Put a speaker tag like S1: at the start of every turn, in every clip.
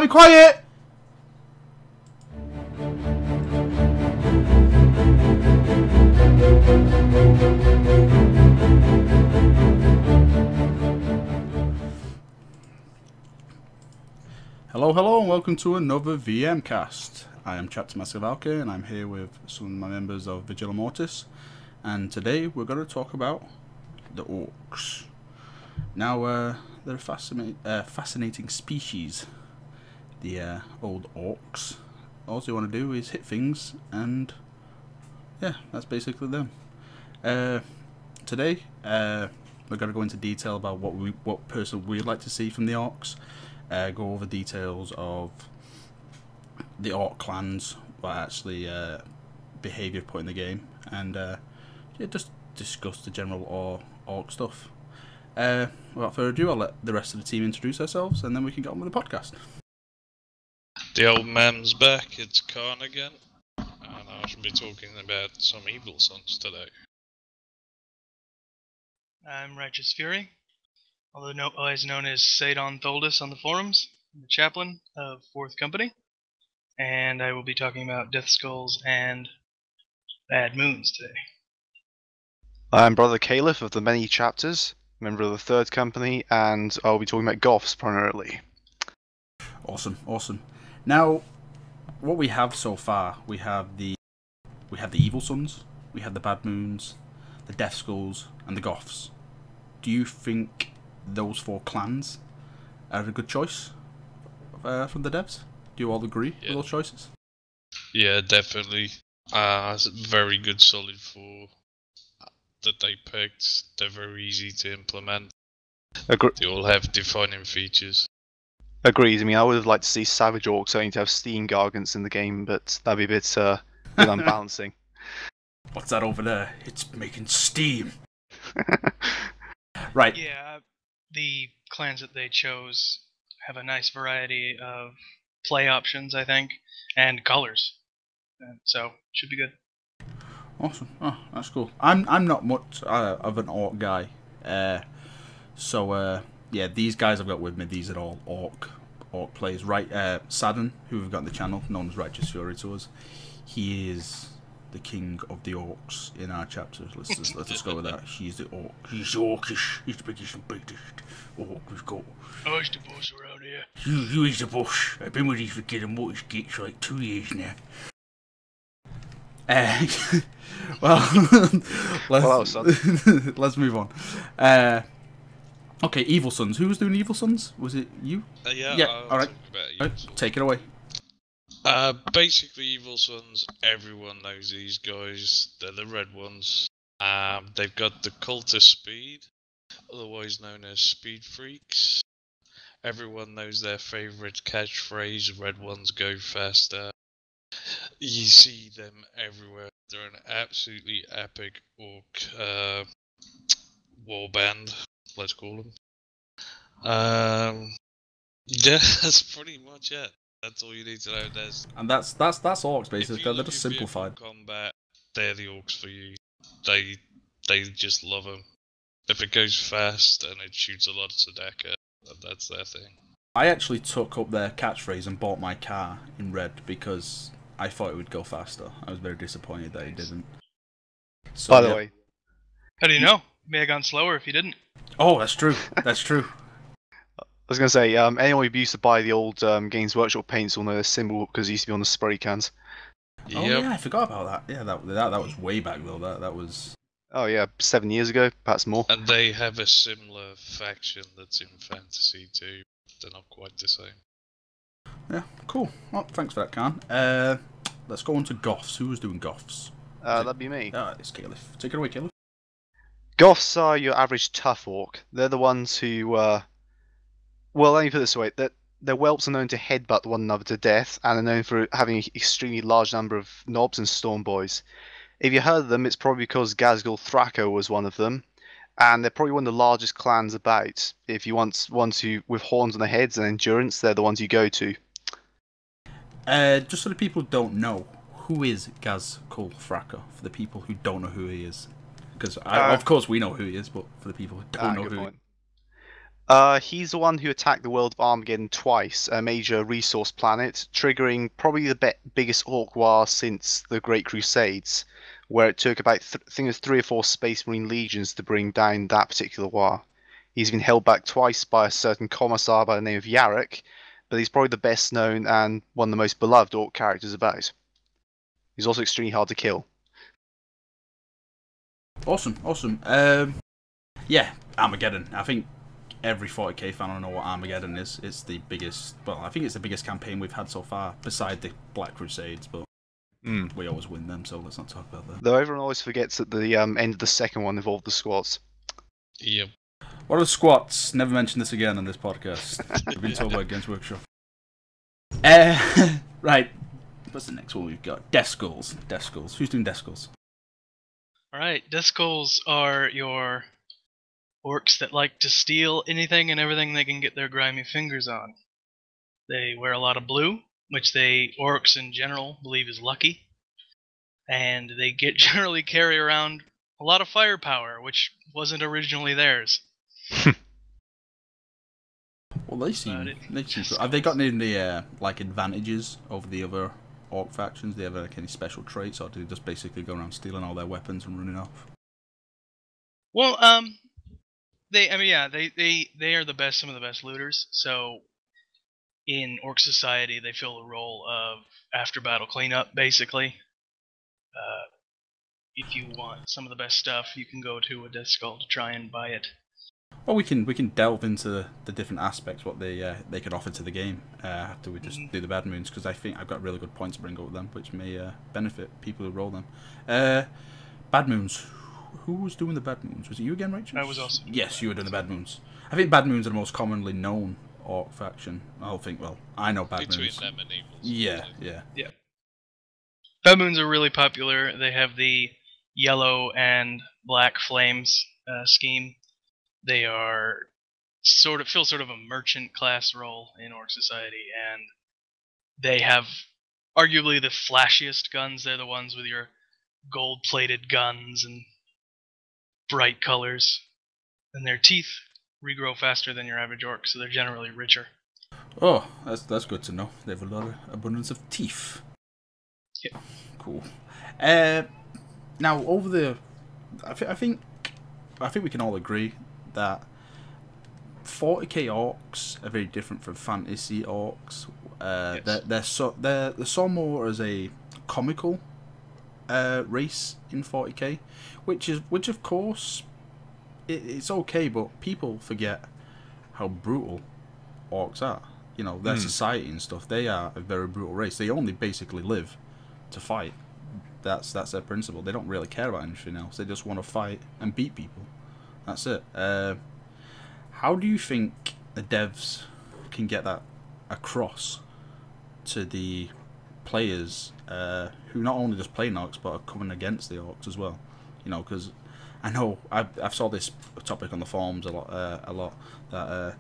S1: be quiet! Hello, and welcome to another VMcast. I am Chaplain Saddon, and I'm here with some of my members of Vigilia Mortis. And today we're going to talk about the Orks. Now, they're a fascinating species, the old Orks. All they want to do is hit things, and yeah, that's basically them. Today, we're going to go into detail about what person we'd like to see from the Orks. Go over details of the Ork clans, what actually behaviour put in the game, and yeah, just discuss the general Ork stuff. Without further ado, I'll let the rest of the team introduce ourselves, and then we can get on with the podcast.
S2: The old man's back, it's Khan again, and I should be talking about some evil sons today.
S3: I'm Righteous Fury, otherwise known as Saddon on the forums. I'm the chaplain of 4th Company, and I will be talking about Death Skulls and Bad Moons today.
S4: I'm Brother Calith of the Many Chapters, member of the 3rd Company, and I'll be talking about Goths primarily.
S1: Awesome. Now, what we have so far, we have the Evil Sons, we have the Bad Moons, the Death Skulls, and the Goths. Do you think those 4 clans are a good choice from the devs? Do you all agree with those choices?
S2: Yeah, definitely. It's a very good solid 4 that they picked. They're very easy to implement. They all have defining features.
S4: Agreed. I mean, I would have liked to see Savage Orcs only to have Steam Gargants in the game, but that'd be a bit unbalancing.
S1: What's that over there? It's making steam. Right.
S3: Yeah, the clans that they chose have a nice variety of play options, I think, and colors. So, should be good.
S1: Awesome. Oh, that's cool. I'm not much of an Ork guy. So yeah, these guys I've got with me, these are all Ork players. Right, Saddon, who we've got on the channel, known as Righteous Fury to us, he is the king of the Orks in our chapter. Let's just go with that. He's the Ork. He's Orkish. He's the biggest and biggest Ork we've got.
S3: Oh, he's the boss around here.
S1: You is the boss. I've been with these Vigilia Mortis geeks for like 2 years now. Let's move on. Okay, Evil Sons. Who was doing Evil Sons? Was it you?
S2: Yeah.
S1: Alright. Take it away.
S2: Basically, Evil Sons, everyone knows these guys. They're the red ones. They've got the cultist speed, otherwise known as speed freaks. Everyone knows their favourite catchphrase, red ones go faster. You see them everywhere. They're an absolutely epic Ork warband, let's call them. Yeah, that's pretty much it. That's all you need to know.
S1: And that's Orks basically. They're just simplified.
S2: Combat, they're the Orks for you. They just love them. If it goes fast and it shoots a lot of Sadaka, that's their thing.
S1: I actually took up their catchphrase and bought my car in red because I thought it would go faster. I was very disappointed that it didn't. So,
S4: By the way,
S3: how do you know? It may have gone slower if you didn't.
S1: Oh, that's true. That's true.
S4: I was going to say, anyone who used to buy the old Games Workshop paints will know the symbol because it used to be on the spray cans.
S1: Oh yeah, I forgot about that. Yeah, that was way back though. That was.
S4: Oh yeah, 7 years ago, perhaps more.
S2: And they have a similar faction that's in fantasy too. They're not quite the same.
S1: Yeah, cool. Well, thanks for that, Khan. Let's go on to Goths. Who was doing Goths?
S4: That'd be me.
S1: It's Calith. Take it away, Calith.
S4: Goths are your average tough Ork. They're the ones who, well, let me put it this way, that their whelps are known to headbutt one another to death, and are known for having an extremely large number of knobs and storm boys. If you heard of them, it's probably because Ghazghkull Thrako was one of them, and they're probably one of the largest clans about. If you want ones who with horns on their heads and endurance, they're the ones you go to.
S1: Just so the people don't know, who is Ghazghkull Thrako? For the people who don't know who he is, because of course we know who he is, but for the people who don't know who.
S4: He's the one who attacked the world of Armageddon twice, a major resource planet, triggering probably the biggest Ork war since the Great Crusades, where it took about I think it was 3 or 4 Space Marine legions to bring down that particular war. He's been held back twice by a certain commissar by the name of Yarrick, but he's probably the best known and one of the most beloved Ork characters about. He's also extremely hard to kill.
S1: Awesome. Yeah, Armageddon. I think every 40k fan will know what Armageddon is. It's the biggest, well, I think it's the biggest campaign we've had so far, beside the Black Crusades, but we always win them, so let's not talk about that.
S4: Though everyone always forgets that the end of the second one involved the squads.
S2: Yep.
S1: What are the squats? Never mention this again on this podcast. We've been talking about Games Workshop. Right. What's the next one we've got? Death Skulls. Who's doing Death Skulls?
S3: Alright, Death Skulls are your orcs that like to steal anything and everything they can get their grimy fingers on. They wear a lot of blue, which orcs in general believe is lucky. And they generally carry around a lot of firepower, which wasn't originally theirs.
S1: Well, they seem cool. Have they got any advantages over the other Orc factions? Do they have any special traits, or do they just basically go around stealing all their weapons and running off?
S3: Well, they are some of the best looters. So in Orc society, they fill the role of after battle cleanup, basically. If you want some of the best stuff, you can go to a Death Skull to try and buy it.
S1: Well, we can delve into the different aspects what they could offer to the game after we just do the bad moons, because I think I've got really good points to bring up with them, which may benefit people who roll them. Bad moons. Who was doing the bad moons? Was it you again, Rachel?
S3: I was also.
S1: Yes, you were doing the bad moons. I think bad moons are the most commonly known Orc faction. I know bad moons.
S2: Between them and evils.
S3: Yeah. Bad moons are really popular. They have the yellow and black flames scheme. They are fill sort of a merchant class role in Orc society, and they have arguably the flashiest guns. They're the ones with your gold-plated guns and bright colors, and their teeth regrow faster than your average Orc, so they're generally richer.
S1: Oh, that's good to know. They have a lot of abundance of teeth.
S3: Yeah.
S1: Cool. Now I think we can all agree that 40k orcs are very different from fantasy orcs.
S3: Yes.
S1: They're so more as a comical race in 40k, which of course it's okay, but people forget how brutal orcs are. You know, their society and stuff. They are a very brutal race. They only basically live to fight. That's their principle. They don't really care about anything else. They just want to fight and beat people. That's it. How do you think the devs can get that across to the players who not only just play Orcs but are coming against the Orcs as well? You know, because I know I've saw this topic on the forums a lot that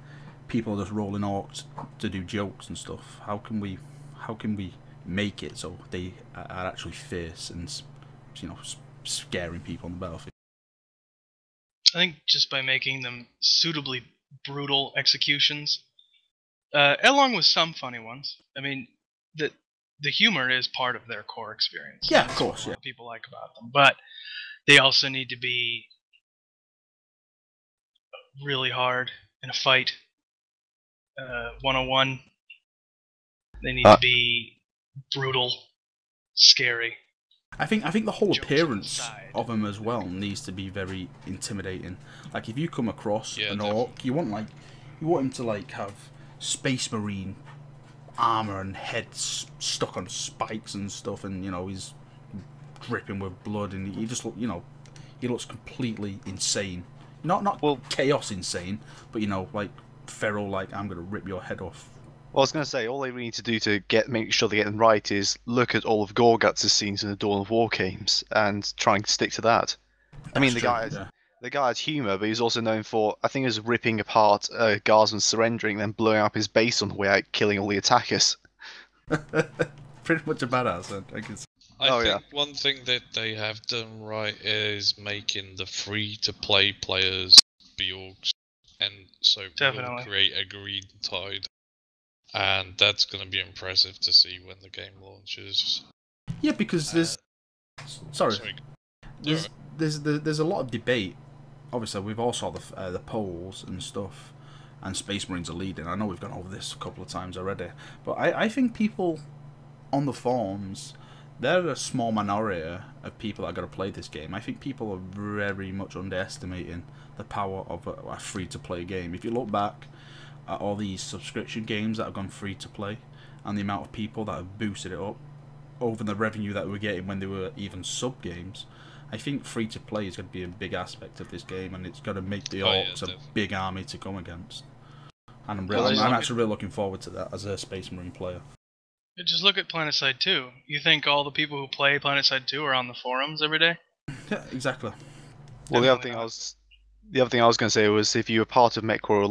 S1: people are just rolling Orcs to do jokes and stuff. How can we make it so they are actually fierce and, you know, scaring people on the battlefield?
S3: I think just by making them suitably brutal executions, along with some funny ones. I mean, the humor is part of their core experience.
S1: Yeah, of course. Yeah,
S3: people like about them, but they also need to be really hard in a fight. 101. They need to be brutal, scary.
S1: I think the whole appearance of them as well needs to be very intimidating. Like if you come across an Orc, you want him to have Space Marine armor and heads stuck on spikes and stuff, and he's dripping with blood, and he just he looks completely insane. Not chaos insane, but feral. I'm gonna rip your head off.
S4: Well, I was going to say, all they really need to do to make sure they get them right is look at all of Gorguts' scenes in the Dawn of War games and try and stick to that. I mean, the guy had humour, but he was also known for, I think, he was ripping apart guardsmen surrendering, then blowing up his base on the way out, killing all the attackers.
S1: Pretty much a badass, I guess.
S2: I think one thing that they have done right is making the free-to-play players be Orcs. and so
S3: Definitely.
S2: we'll create a green tide, and that's going to be impressive to see when the game launches.
S1: Yeah, because there's sorry,
S2: Alright.
S1: there's a lot of debate. Obviously, we've all saw the polls and stuff, and Space Marines are leading. I know we've gone over this a couple of times already, but I think people on the forums, they're a small minority of people that are going to play this game. I think people are very much underestimating the power of a free-to-play game. If you look back at all these subscription games that have gone free-to-play, and the amount of people that have boosted it up over the revenue that we're getting when they were even sub-games, I think free-to-play is going to be a big aspect of this game, and it's going to make the Orks a big army to come against. And I'm actually really looking forward to that as a Space Marine player.
S3: Just look at PlanetSide 2. You think all the people who play PlanetSide 2 are on the forums every day?
S1: Yeah, exactly.
S4: Well, the other thing I was going to say was if you were part of MechWar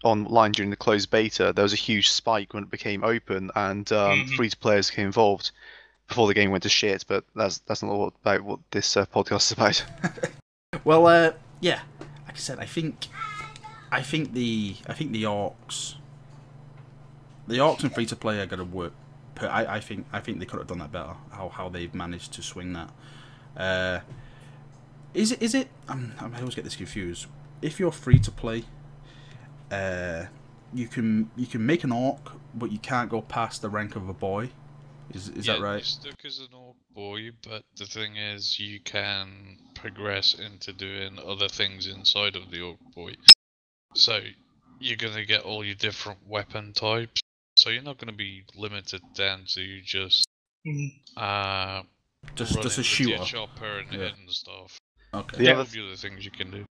S4: online during the closed beta, there was a huge spike when it became open and free-to-players became involved before the game went to shit. But that's not about what this podcast is about.
S1: Well, yeah, like I said, I think the Orks and free-to-play are going to work. I think they could have done that better. How they've managed to swing that. Is it? I always get this confused. If you're free to play, you can make an Ork, but you can't go past the rank of a boy. Is that right?
S2: You're stuck as an Ork boy, but the thing is, you can progress into doing other things inside of the Ork boy. So you're gonna get all your different weapon types. So you're not gonna be limited down to just
S1: a shooter,
S2: your chopper and stuff.
S1: Okay.
S2: There will be other things you can do.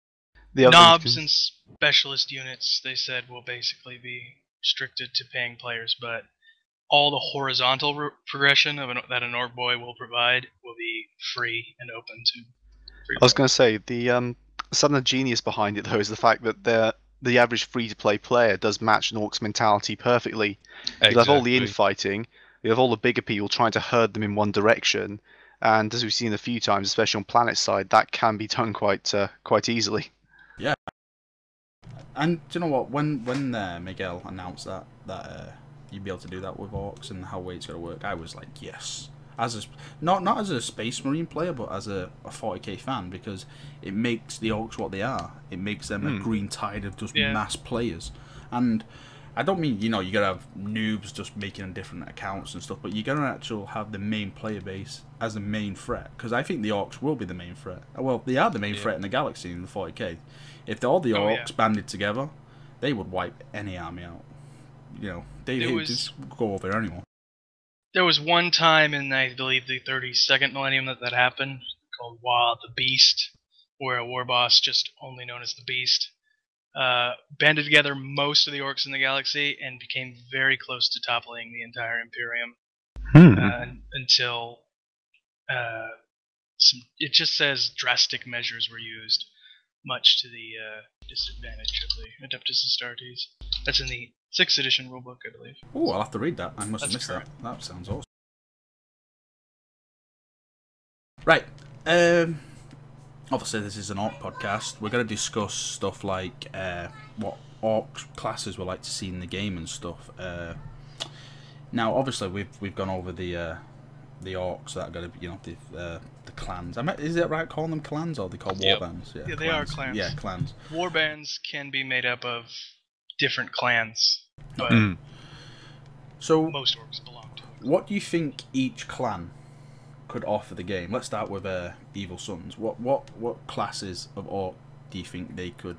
S3: Knobs and specialist units, they said, will basically be restricted to paying players, but all the horizontal progression that an Ork boy will provide will be free and open to free.
S4: I was going to say some of the genius behind it though is the fact that the average free-to-play player does match an Ork's mentality perfectly.
S2: Exactly.
S4: You'll have all the infighting, you'll have all the bigger people trying to herd them in one direction, and as we've seen a few times, especially on PlanetSide, that can be done quite easily.
S1: Yeah. And do you know what? When Miguel announced that you'd be able to do that with Orks and how it's going to work, I was like, yes. Not as a Space Marine player, but as a 40k fan, because it makes the Orks what they are. It makes them a green tide of just mass players. And I don't mean, you're going to have noobs just making different accounts and stuff, but you're going to actually have the main player base as the main threat, because I think the Orks will be the main threat. Well, they are the main threat in the galaxy in the 40k. If all the Orks banded together, they would wipe any army out. They just go over anymore.
S3: There was one time in, I believe, the 32nd millennium that happened, called the Beast, where a war boss, just only known as the Beast, banded together most of the Orks in the galaxy and became very close to toppling the entire Imperium. Until it just says drastic measures were used, much to the disadvantage of the Adeptus Astartes. That's in the 6th edition rulebook, I believe.
S1: Oh, I'll have to read that. I must have missed that. That sounds awesome. Right. Obviously, this is an Ork podcast. We're going to discuss stuff like what Ork classes we like to see in the game and stuff. Now, obviously, we've gone over the Orks that are going to be, the clans. Is it right calling them clans, or are they called warbands?
S3: Yeah, they are clans.
S1: Yeah, clans.
S3: Warbands can be made up of different clans, but
S1: so
S3: most Orks belong to them.
S1: What do you think each clan could offer the game? Let's start with Evil Sons. What classes of Ork do you think they could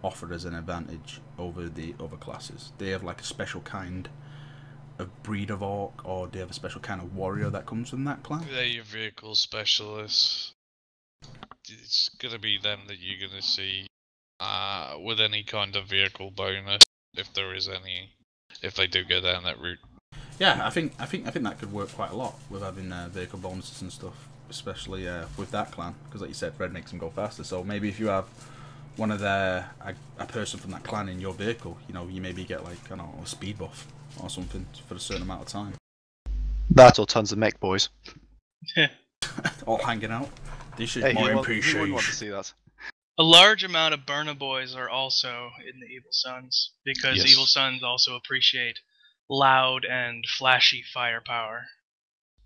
S1: offer as an advantage over the other classes? Do they have like a special kind of breed of Ork, or do they have a special kind of warrior that comes from that clan?
S2: They're your vehicle specialists. It's gonna be them that you're gonna see with any kind of vehicle bonus, if there is any, if they do go down that route.
S1: Yeah, I think that could work quite a lot with having vehicle bonuses and stuff, especially with that clan, because like you said, red makes them go faster. So maybe if you have one of a person from that clan in your vehicle, you maybe get like, I don't know, a speed buff or something for a certain amount of time.
S4: That or tons of mech boys.
S1: All hanging out. This is
S4: my
S1: MP6.
S4: You wouldn't want to see that.
S3: A large amount of Burna Boys are also in the Evil Suns, because
S4: Yes.
S3: Evil Suns also appreciate loud and flashy firepower.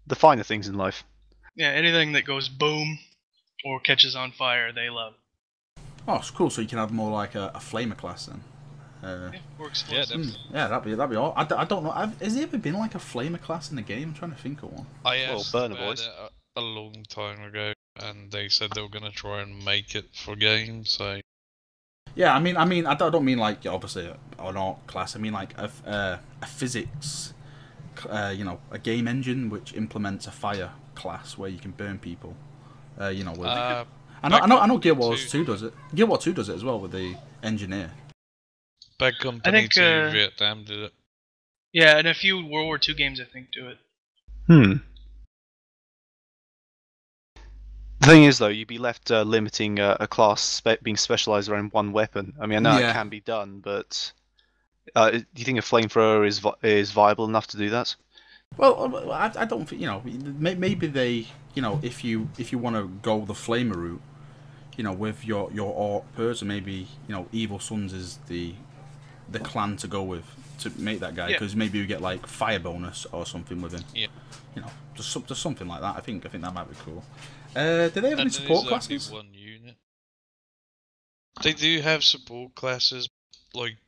S4: The finer things in life.
S3: Yeah, anything that goes boom or catches on fire, they love.
S1: Oh, it's cool. So you can have more like a flamer class then.
S3: Yeah, or explosives.
S1: Yeah, that'd be all. I don't know. Has there ever been like a flamer class in the game? I'm trying to think of one.
S2: I
S4: Well,
S2: asked
S4: Burner
S2: about
S4: Boys.
S2: it a long time ago, and they said they were going to try and make it for games. So
S1: Yeah, I don't mean like obviously an art class. I mean like a physics, a game engine which implements a fire class where you can burn people. With. I know Gear Wars 2 does it. Gear Wars 2 does it as well with the engineer.
S2: Bad Company
S3: think,
S2: 2 Vietnam did it.
S3: Yeah, and a few World War II games, I think, do it.
S4: The thing is, though, you'd be left limiting a class being specialized around one weapon. I mean, I know
S1: Yeah.
S4: it can be done, but do you think a flamethrower is viable enough to do that?
S1: Well, I don't think maybe they if you want to go the flamer route, with your orc person, maybe Evil Suns is the clan to go with to make that guy, because maybe you get like fire bonus or something with him.
S2: Yeah.
S1: Just something like that. I think that might be cool. Do they have any support classes?
S2: One unit. They do have support classes, like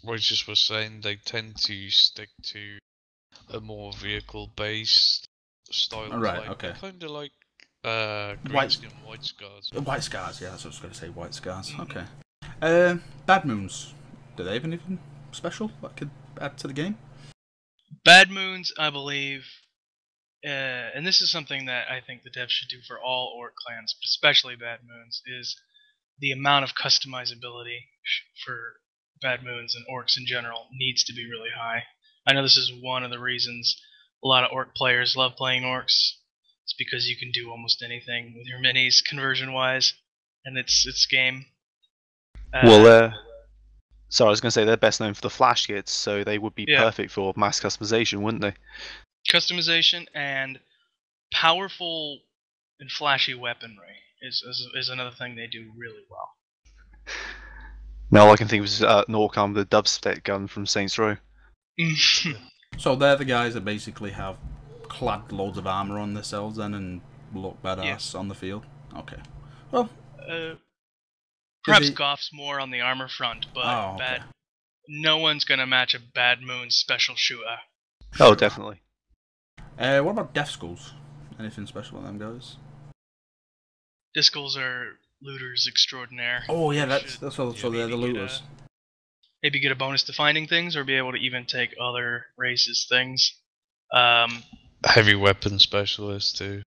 S2: Righteous was saying. They tend to stick to a more vehicle-based style.
S1: Right. Okay.
S2: Kind of like
S1: White
S2: Scars.
S1: White Scars. Yeah, that's what I was going to say. White Scars. Okay. Bad Moons. Do they have anything special that could add to the game?
S3: Bad Moons, I believe, and this is something that I think the devs should do for all Orc clans, but especially Bad Moons, is the amount of customizability for Bad Moons and Orcs in general needs to be really high. I know this is one of the reasons a lot of Orc players love playing Orcs. It's because you can do almost anything with your minis conversion-wise, and it's game.
S4: So I was going to say they're best known for the flash kits, so they would be perfect for mass customization, wouldn't they?
S3: Customization and powerful and flashy weaponry is another thing they do really well.
S4: Now all I can think of is Norcam, the dubstep gun from Saints Row.
S1: So they're the guys that basically have clad loads of armor on themselves then and look badass on the field. Okay. Well,
S3: perhaps Goff's more on the armor front, but no one's gonna match a Bad Moon special shooter.
S4: Oh, definitely.
S1: What about Death Skulls? Anything special on them guys?
S3: Death Skulls are looters extraordinaire.
S1: Oh yeah, that's so they're the looters.
S3: Maybe get a bonus to finding things, or be able to even take other races' things.
S2: Heavy weapon specialist too.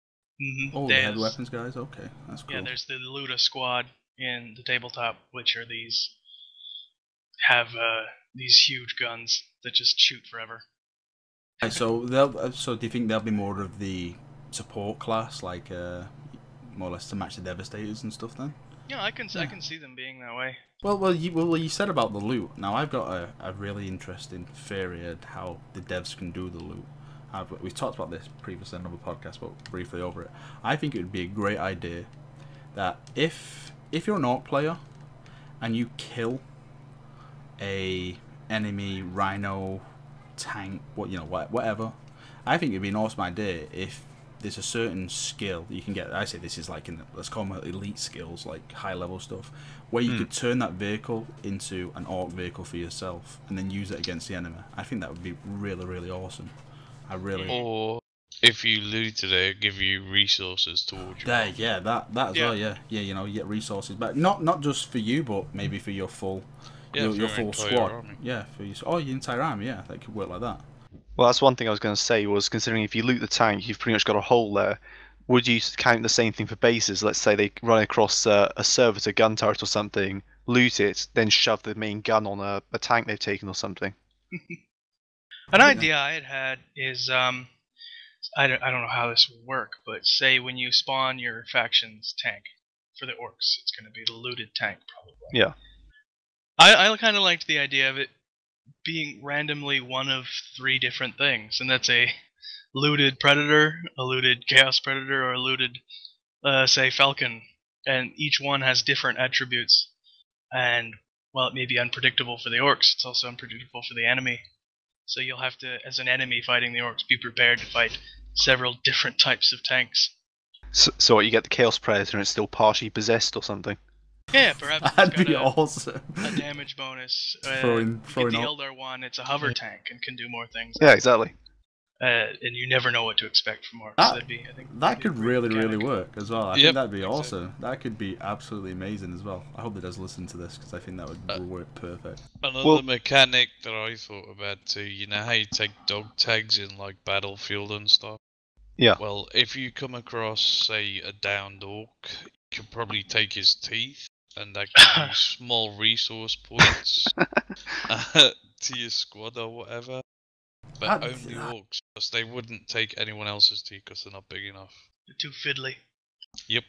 S1: Oh, the heavy weapons guys. Okay, that's cool.
S3: Yeah, there's the Luda squad in the tabletop, which are these huge guns that just shoot forever.
S1: So do you think they'll be more of the support class, like more or less to match the Devastators and stuff then?
S3: Yeah, I can see them being that way.
S1: Well, you said about the loot. Now I've got a really interesting theory at how the devs can do the loot. We've talked about this previously in another podcast, but briefly over it. I think it would be a great idea that if you're an Orc player and you kill a enemy rhino tank, whatever, I think it'd be an awesome idea if there's a certain skill you can get. I say this is like let's call them elite skills, like high level stuff, where you could turn that vehicle into an Orc vehicle for yourself and then use it against the enemy. I think that would be really, really awesome.
S2: Or if you looted it, give you resources towards your army.
S1: Yeah, that as well. Yeah, you get resources back, not just for you, but maybe for your full your full squad.
S2: Army.
S1: Yeah, for your entire army. Yeah, that could work like that.
S4: Well, that's one thing I was going to say, was considering if you loot the tank, you've pretty much got a hole there. Would you count the same thing for bases? Let's say they run across a servitor gun turret or something, loot it, then shove the main gun on a tank they've taken or something.
S3: An idea I had is, I don't know how this would work, but say when you spawn your faction's tank for the Orcs, it's going to be the looted tank, probably.
S4: Yeah.
S3: I kind of liked the idea of it being randomly one of 3 different things, and that's a looted Predator, a looted Chaos Predator, or a looted, say, Falcon and each one has different attributes. And while it may be unpredictable for the Orks, it's also unpredictable for the enemy. So you'll have to, as an enemy fighting the Orks, be prepared to fight several different types of tanks.
S4: So what, you get the Chaos Predator and it's still partially possessed or something?
S3: Yeah, perhaps it's
S1: That'd
S3: got
S1: be
S3: a
S1: awesome.
S3: damage bonus.
S1: Throwing
S3: you get the
S1: out.
S3: Eldar one, it's a hover tank and can do more things.
S4: Yeah, exactly.
S3: And you never know what to expect from Orks.
S1: That-
S3: That'd be, I think,
S1: That could
S3: that'd be a great
S1: really
S3: mechanic.
S1: work as well. I
S2: Yep,
S1: think that'd be
S2: think so.
S1: awesome. That could be absolutely amazing as well. I hope it does listen to this because I think that would work perfect.
S2: Another
S4: Well-
S2: mechanic that I thought about too, you know how you take dog tags in like Battlefield and stuff?
S4: Yeah.
S2: Well, if you come across, say, a downed orc, you could probably take his teeth, and that gives you small resource points to your squad or whatever. But
S1: That-
S2: only orcs, because they wouldn't take anyone else's teeth because they're not big enough.
S3: They're too fiddly.
S2: Yep.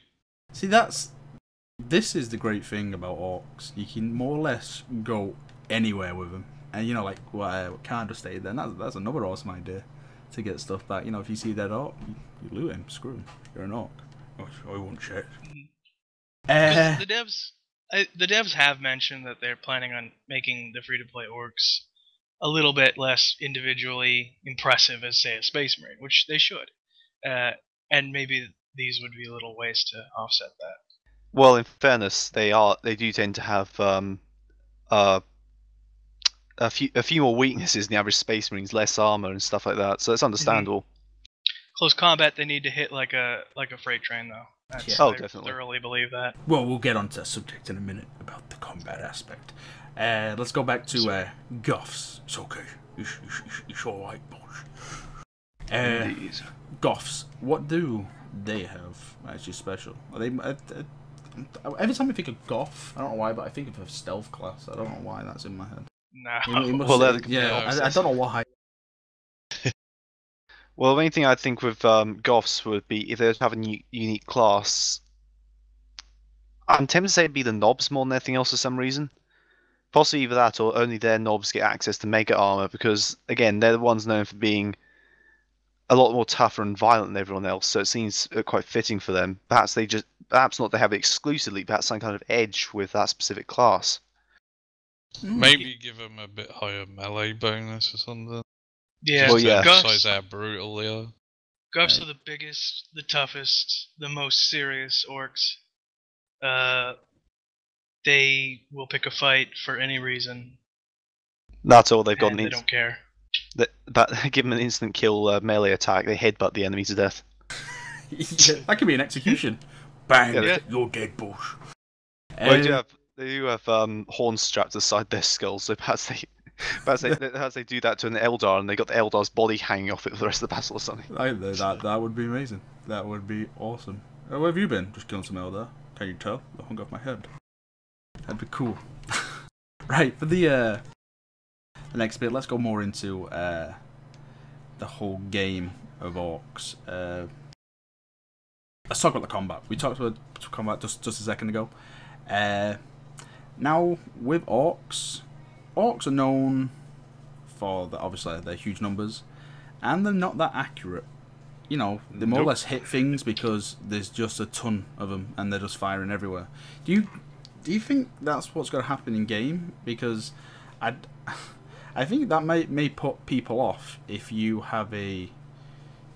S1: See, this is the great thing about orcs. You can more or less go anywhere with them, and you know, like what Khan just stated. Then that's another awesome idea to get stuff back. You know, if you see a dead orc, you loot him. Screw him. You're an orc. Oh, I won't shit.
S3: 'Cause the devs have mentioned that they're planning on making the free-to-play Orks a little bit less individually impressive as, say, a Space Marine, which they should. And maybe these would be little ways to offset that.
S4: Well, in fairness, they do tend to have a few more weaknesses than the average Space Marines, less armor and stuff like that. So it's understandable.
S3: Close combat, they need to hit like a freight train, though.
S1: Yeah.
S4: Oh,
S3: I
S4: definitely.
S3: thoroughly believe that.
S1: Well, we'll get onto that subject in a minute about the combat aspect. Let's go back to Goths. It's okay. It's alright, boss.
S4: Indeed.
S1: Goths, what do they have actually special? Are they? Every time I think of Goth, I don't know why, but I think of a stealth class. I don't know why that's in my head.
S3: No.
S1: It must
S4: Well,
S1: say-
S4: they're the
S1: yeah,
S2: complete
S1: I don't know why.
S4: Well, the main thing I think with Goths would be if they have a unique class. I'm tempted to say it'd be the knobs more than anything else for some reason. Possibly either that or only their knobs get access to mega armor because, again, they're the ones known for being a lot more tougher and violent than everyone else, so it seems quite fitting for them. Perhaps not they have it exclusively, perhaps some kind of edge with that specific class.
S2: Maybe give them a bit higher melee bonus or something.
S3: Yeah,
S4: Well,
S2: Just
S4: yeah.
S2: to emphasize how brutal they are.
S3: Goths
S1: Right.
S3: are the biggest, the toughest, the most serious Orks. They will pick a fight for any reason.
S4: That's all they've got.
S3: And they don't care.
S4: That give them an instant kill melee attack. They headbutt the enemy to death.
S1: Yeah, that could be an execution. Bang!
S4: Yeah.
S1: You're dead, boss.
S4: Well, they do have horns strapped to the side of their skulls, so perhaps they do that to an Eldar, and they got the Eldar's body hanging off it for the rest of the battle or something.
S1: That would be amazing. That would be awesome. Where have you been? Just killing some Eldar. Can you tell? The hung off my head. That'd be cool. Right, for the next bit, let's go more into the whole game of Orks. Let's talk about the combat. We talked about combat just a second ago. Now, with Orks are known for, obviously, their huge numbers, and they're not that accurate. You know, they more or less hit things because there's just a ton of them, and they're just firing everywhere. Do you think that's what's going to happen in game? Because I think that may put people off if you have a,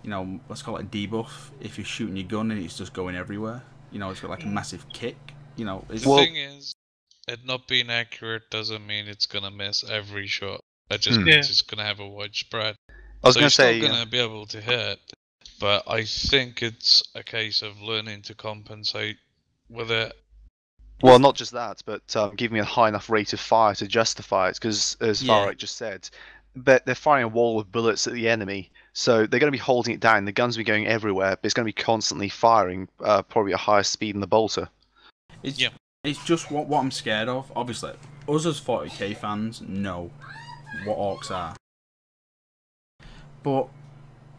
S1: you know, let's call it a debuff. If you're shooting your gun and it's just going everywhere, you know, it's got like a massive kick. You know,
S2: The
S1: it's,
S2: thing is, it not being accurate doesn't mean it's gonna miss every shot. That just
S4: Hmm.
S2: means
S3: Yeah.
S2: it's gonna have a wide spread.
S4: I was
S2: So
S4: going
S2: you're
S4: to say,
S2: still gonna be able to hit, but I think it's a case of learning to compensate with it.
S4: well, not just that, but giving me a high enough rate of fire to justify it, because as
S1: Yeah.
S4: Farrak just said, but they're firing a wall of bullets at the enemy, so they're going to be holding it down. The guns will be going everywhere, but it's going to be constantly firing, probably at a higher speed than the bolter.
S1: It's just what I'm scared of. Obviously, us as 40k fans know what Orks are. But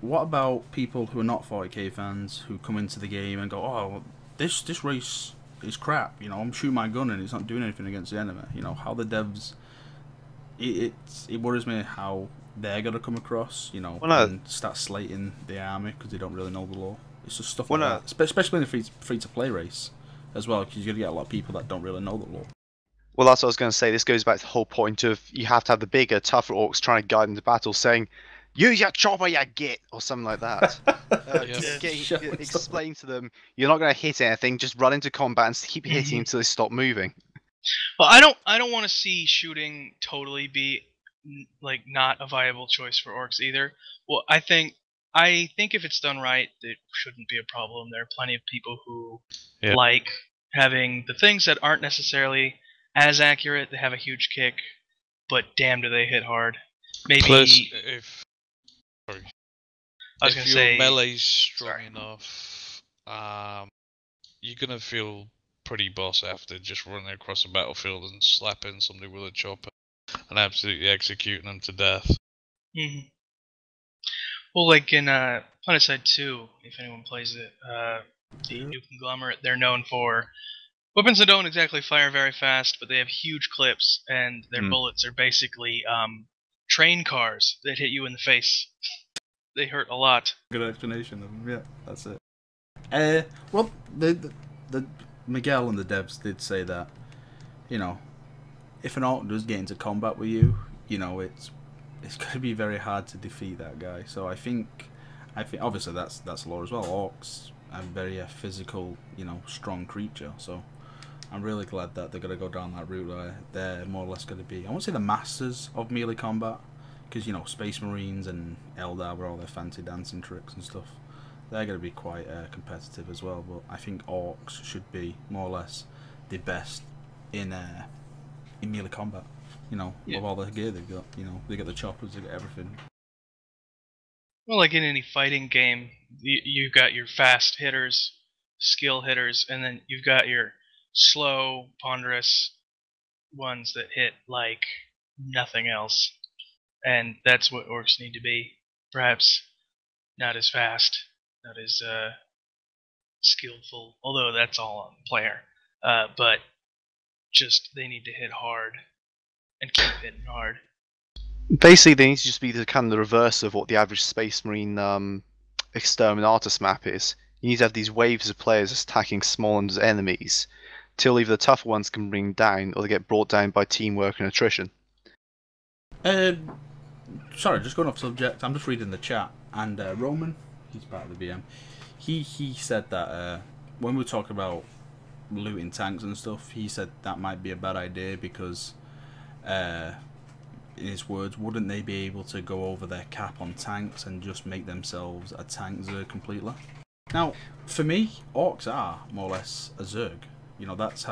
S1: what about people who are not 40k fans who come into the game and go, oh, this race is crap. You know, I'm shooting my gun and it's not doing anything against the enemy. You know, how the devs... It worries me how they're going to come across, you know,
S4: Well, no.
S1: and start slating the army because they don't really know the law. It's just stuff
S4: Well,
S1: like
S4: no.
S1: that. Especially in a free-to-play race. as well, because you're going to get a lot of people that don't really know the lore.
S4: Well, that's what I was going to say. This goes back to the whole point of you have to have the bigger, tougher orcs trying to guide into battle, saying, "Use your chopper, you git," or something like that. Explain to them, you're not going to hit anything. Just run into combat and keep hitting until they stop moving.
S3: Well, I don't want to see shooting totally be like not a viable choice for orcs either. Well, I think if it's done right, it shouldn't be a problem. There are plenty of people who like having the things that aren't necessarily as accurate. They have a huge kick, but damn, do they hit hard. Maybe
S2: Plus,
S3: I was
S2: if
S3: gonna
S2: your
S3: say
S2: melee's strong enough, you're gonna feel pretty boss after just running across a battlefield and slapping somebody with a chopper and absolutely executing them to death.
S3: Mm-hmm. Well, like in Planetside 2, if anyone plays it, the new conglomerate, they're known for weapons that don't exactly fire very fast, but they have huge clips, and their bullets are basically train cars that hit you in the face. They hurt a lot.
S1: Good explanation of them. Yeah, that's it. Well, the Miguel and the devs did say that, you know, if an orc does get into combat with you, you know, it's going to be very hard to defeat that guy. So I think obviously that's lore as well. Orcs are very physical, you know, strong creature. So I'm really glad that they're going to go down that route where they're more or less going to be, I won't say the masters of melee combat, because, you know, Space Marines and Eldar with all their fancy dancing tricks and stuff, they're going to be quite competitive as well. But I think orcs should be more or less the best in melee combat. You know, with all the gear they've got. You know, they get the choppers, they get everything.
S3: Well, like in any fighting game, you've got your fast hitters, skill hitters, and then you've got your slow, ponderous ones that hit like nothing else. And that's what orcs need to be. Perhaps not as fast, not as skillful, although that's all on the player. But just they need to hit hard and keep hitting hard.
S4: Basically, they need to just be the kind of the reverse of what the average Space Marine Exterminatus map is. You need to have these waves of players attacking small enemies till either the tougher ones can bring down or they get brought down by teamwork and attrition.
S1: Sorry, just going off subject, I'm just reading the chat, and Roman, he's part of the VM, he said that when we talk about looting tanks and stuff, he said that might be a bad idea because, in his words, wouldn't they be able to go over their cap on tanks and just make themselves a tank Zerg completely? Now, for me, orcs are more or less a Zerg. You know, that's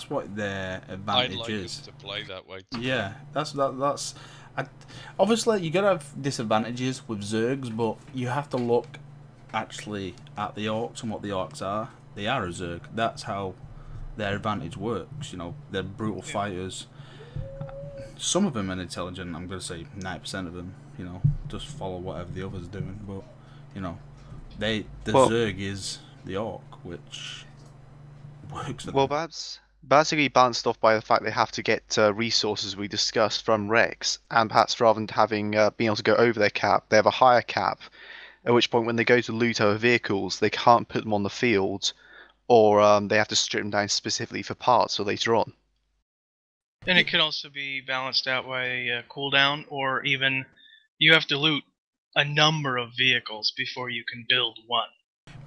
S1: what their advantage
S2: I'd like
S1: is.
S2: us to play that way too.
S1: Yeah, that's obviously you gotta have disadvantages with Zergs, but you have to look actually at the orcs and what the orcs are. They are a Zerg. That's how their advantage works. You know, they're brutal fighters. Some of them are intelligent. I'm gonna say 90% of them. You know, just follow whatever the others are doing. But you know, Zerg is the orc, which works for them.
S4: Well, that's basically balanced off by the fact they have to get resources we discussed from Rex, and perhaps rather than having being able to go over their cap, they have a higher cap. At which point, when they go to loot our vehicles, they can't put them on the field, or they have to strip them down specifically for parts for later on.
S3: And it can also be balanced out by a cooldown, or even you have to loot a number of vehicles before you can build one.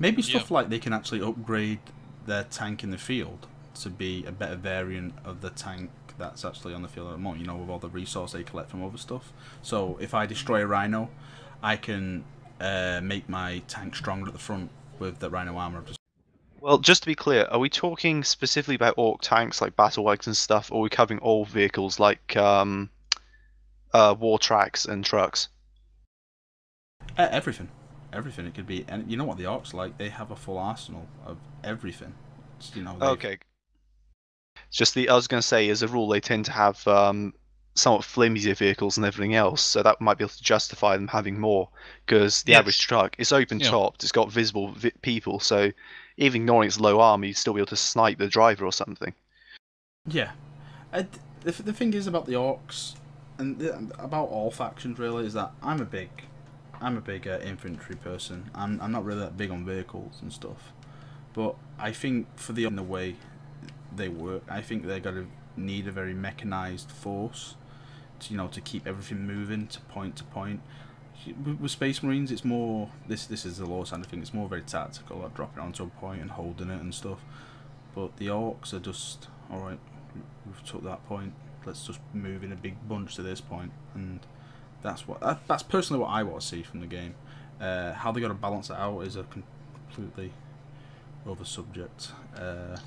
S1: Maybe stuff like they can actually upgrade their tank in the field to be a better variant of the tank that's actually on the field at the moment, you know, with all the resources they collect from other stuff. So if I destroy a rhino, I can make my tank stronger at the front with the rhino armor.
S4: Well, just to be clear, are we talking specifically about orc tanks like battle wagons and stuff, or are we covering all vehicles like war tracks and trucks?
S1: Everything. Everything. It could be, and you know what the orcs like? They have a full arsenal of everything. It's, you know.
S4: Okay. Just I was going to say, as a rule, they tend to have somewhat flimsier vehicles and everything else, so that might be able to justify them having more. Because the average truck is open topped, it's got visible people, so even ignoring its low armor, you'd still be able to snipe the driver or something.
S1: Yeah. The thing is about the orcs, and about all factions really, is that I'm a big infantry person. I'm not really that big on vehicles and stuff, But I think for the way they work, I think they're going to need a very mechanized force to keep everything moving to point. With Space Marines, it's more this is the law side of thing. It's more very tactical, like dropping onto a point and holding it and stuff. But the Orks are just all right. We've took that point. Let's just move in a big bunch to this point, and that's personally what I want to see from the game. How they got to balance it out is a completely other subject.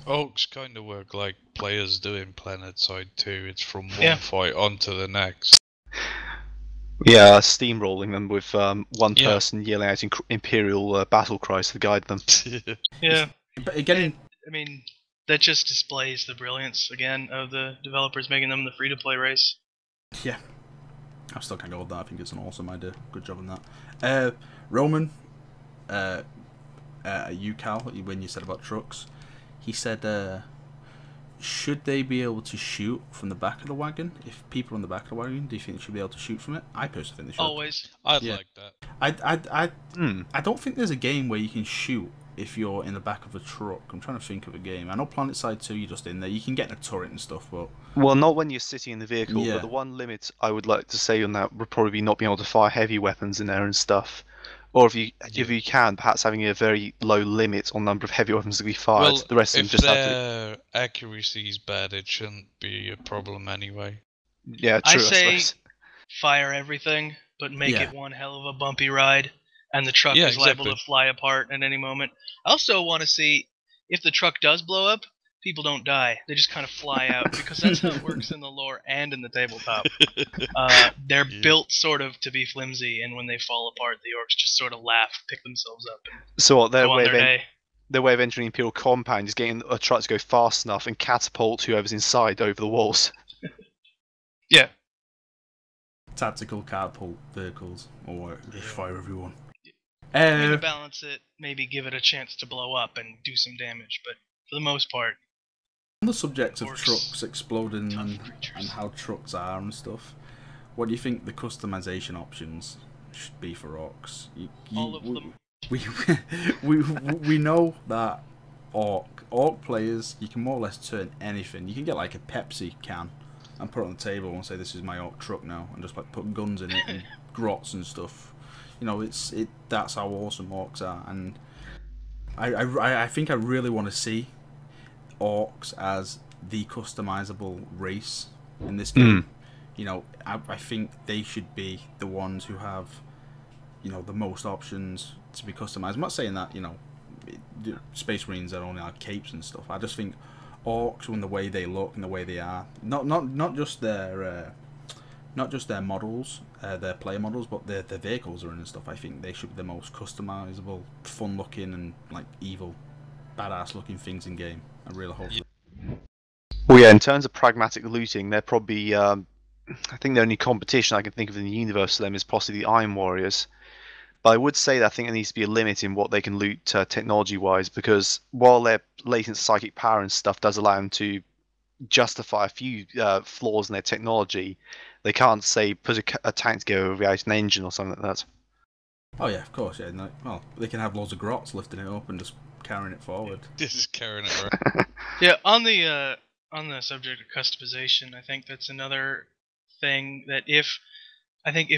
S2: Orcs kind of work like players do in Planetside 2. It's from one fight on to the next.
S4: Yeah, steamrolling them with one person yelling out Imperial battle cries to guide them.
S3: Yeah.
S1: But again,
S3: I mean, that just displays the brilliance, again, of the developers making them the free-to-play race.
S1: Yeah. I still can't go with that. I think it's an awesome idea. Good job on that. Roman, you, Cal, when you said about trucks, he said, should they be able to shoot from the back of the wagon? If people are in the back of the wagon, do you think they should be able to shoot from it? I personally think they should.
S3: Always.
S2: I'd like that.
S1: I don't think there's a game where you can shoot if you're in the back of a truck. I'm trying to think of a game. I know Planetside 2, you're just in there. You can get in a turret and stuff, but...
S4: Well, not when you're sitting in the vehicle, but the one limit I would like to say on that would probably be not being able to fire heavy weapons in there and stuff. Or if you can, perhaps having a very low limit on number of heavy weapons to be fired.
S2: Well,
S4: the rest of them just have to...
S2: their accuracy is bad, it shouldn't be a problem anyway.
S4: Yeah, true.
S3: I say fire everything, but make it one hell of a bumpy ride, and the truck is liable to fly apart at any moment. I also want to see, if the truck does blow up, people don't die. They just kind of fly out, because that's how it works in the lore and in the tabletop. They're built sort of to be flimsy, and when they fall apart, the Orks just sort of laugh, pick themselves up, and
S4: so what,
S3: go on their day.
S4: Their way of entering Imperial compound is getting a truck to go fast enough and catapult whoever's inside over the walls.
S3: Yeah.
S1: Tactical catapult vehicles, or fire everyone.
S3: Maybe balance it, maybe give it a chance to blow up and do some damage, but for the most part...
S1: On the subject of trucks exploding and how trucks are and stuff, what do you think the customization options should be for Orks?
S3: All of them.
S1: We know that Ork players, you can more or less turn anything. You can get like a Pepsi can and put it on the table and say this is my Ork truck now, and just like put guns in it and grots and stuff. You know, that's how awesome Orks are, and I think I really want to see Orks as the customizable race in this game. You know, I think they should be the ones who have, the most options to be customized. I'm not saying that, Space Marines are only like capes and stuff. I just think Orks, and the way they look and the way they are, not just their models, their player models, but their vehicles are in and stuff. I think they should be the most customizable, fun-looking, and like evil, badass-looking things in game. I really hope.
S4: Well, yeah. In terms of pragmatic looting, they're probably. I think the only competition I can think of in the universe for them is possibly the Iron Warriors. But I would say that I think there needs to be a limit in what they can loot technology-wise, because while their latent psychic power and stuff does allow them to justify a few flaws in their technology, they can't, say, put a tank together without an engine or something like that.
S1: Oh yeah, of course, yeah. Well, they can have loads of grots lifting it up and just carrying it forward.
S2: Just carrying it around.
S3: Yeah, on the subject of customization, I think that's another thing that if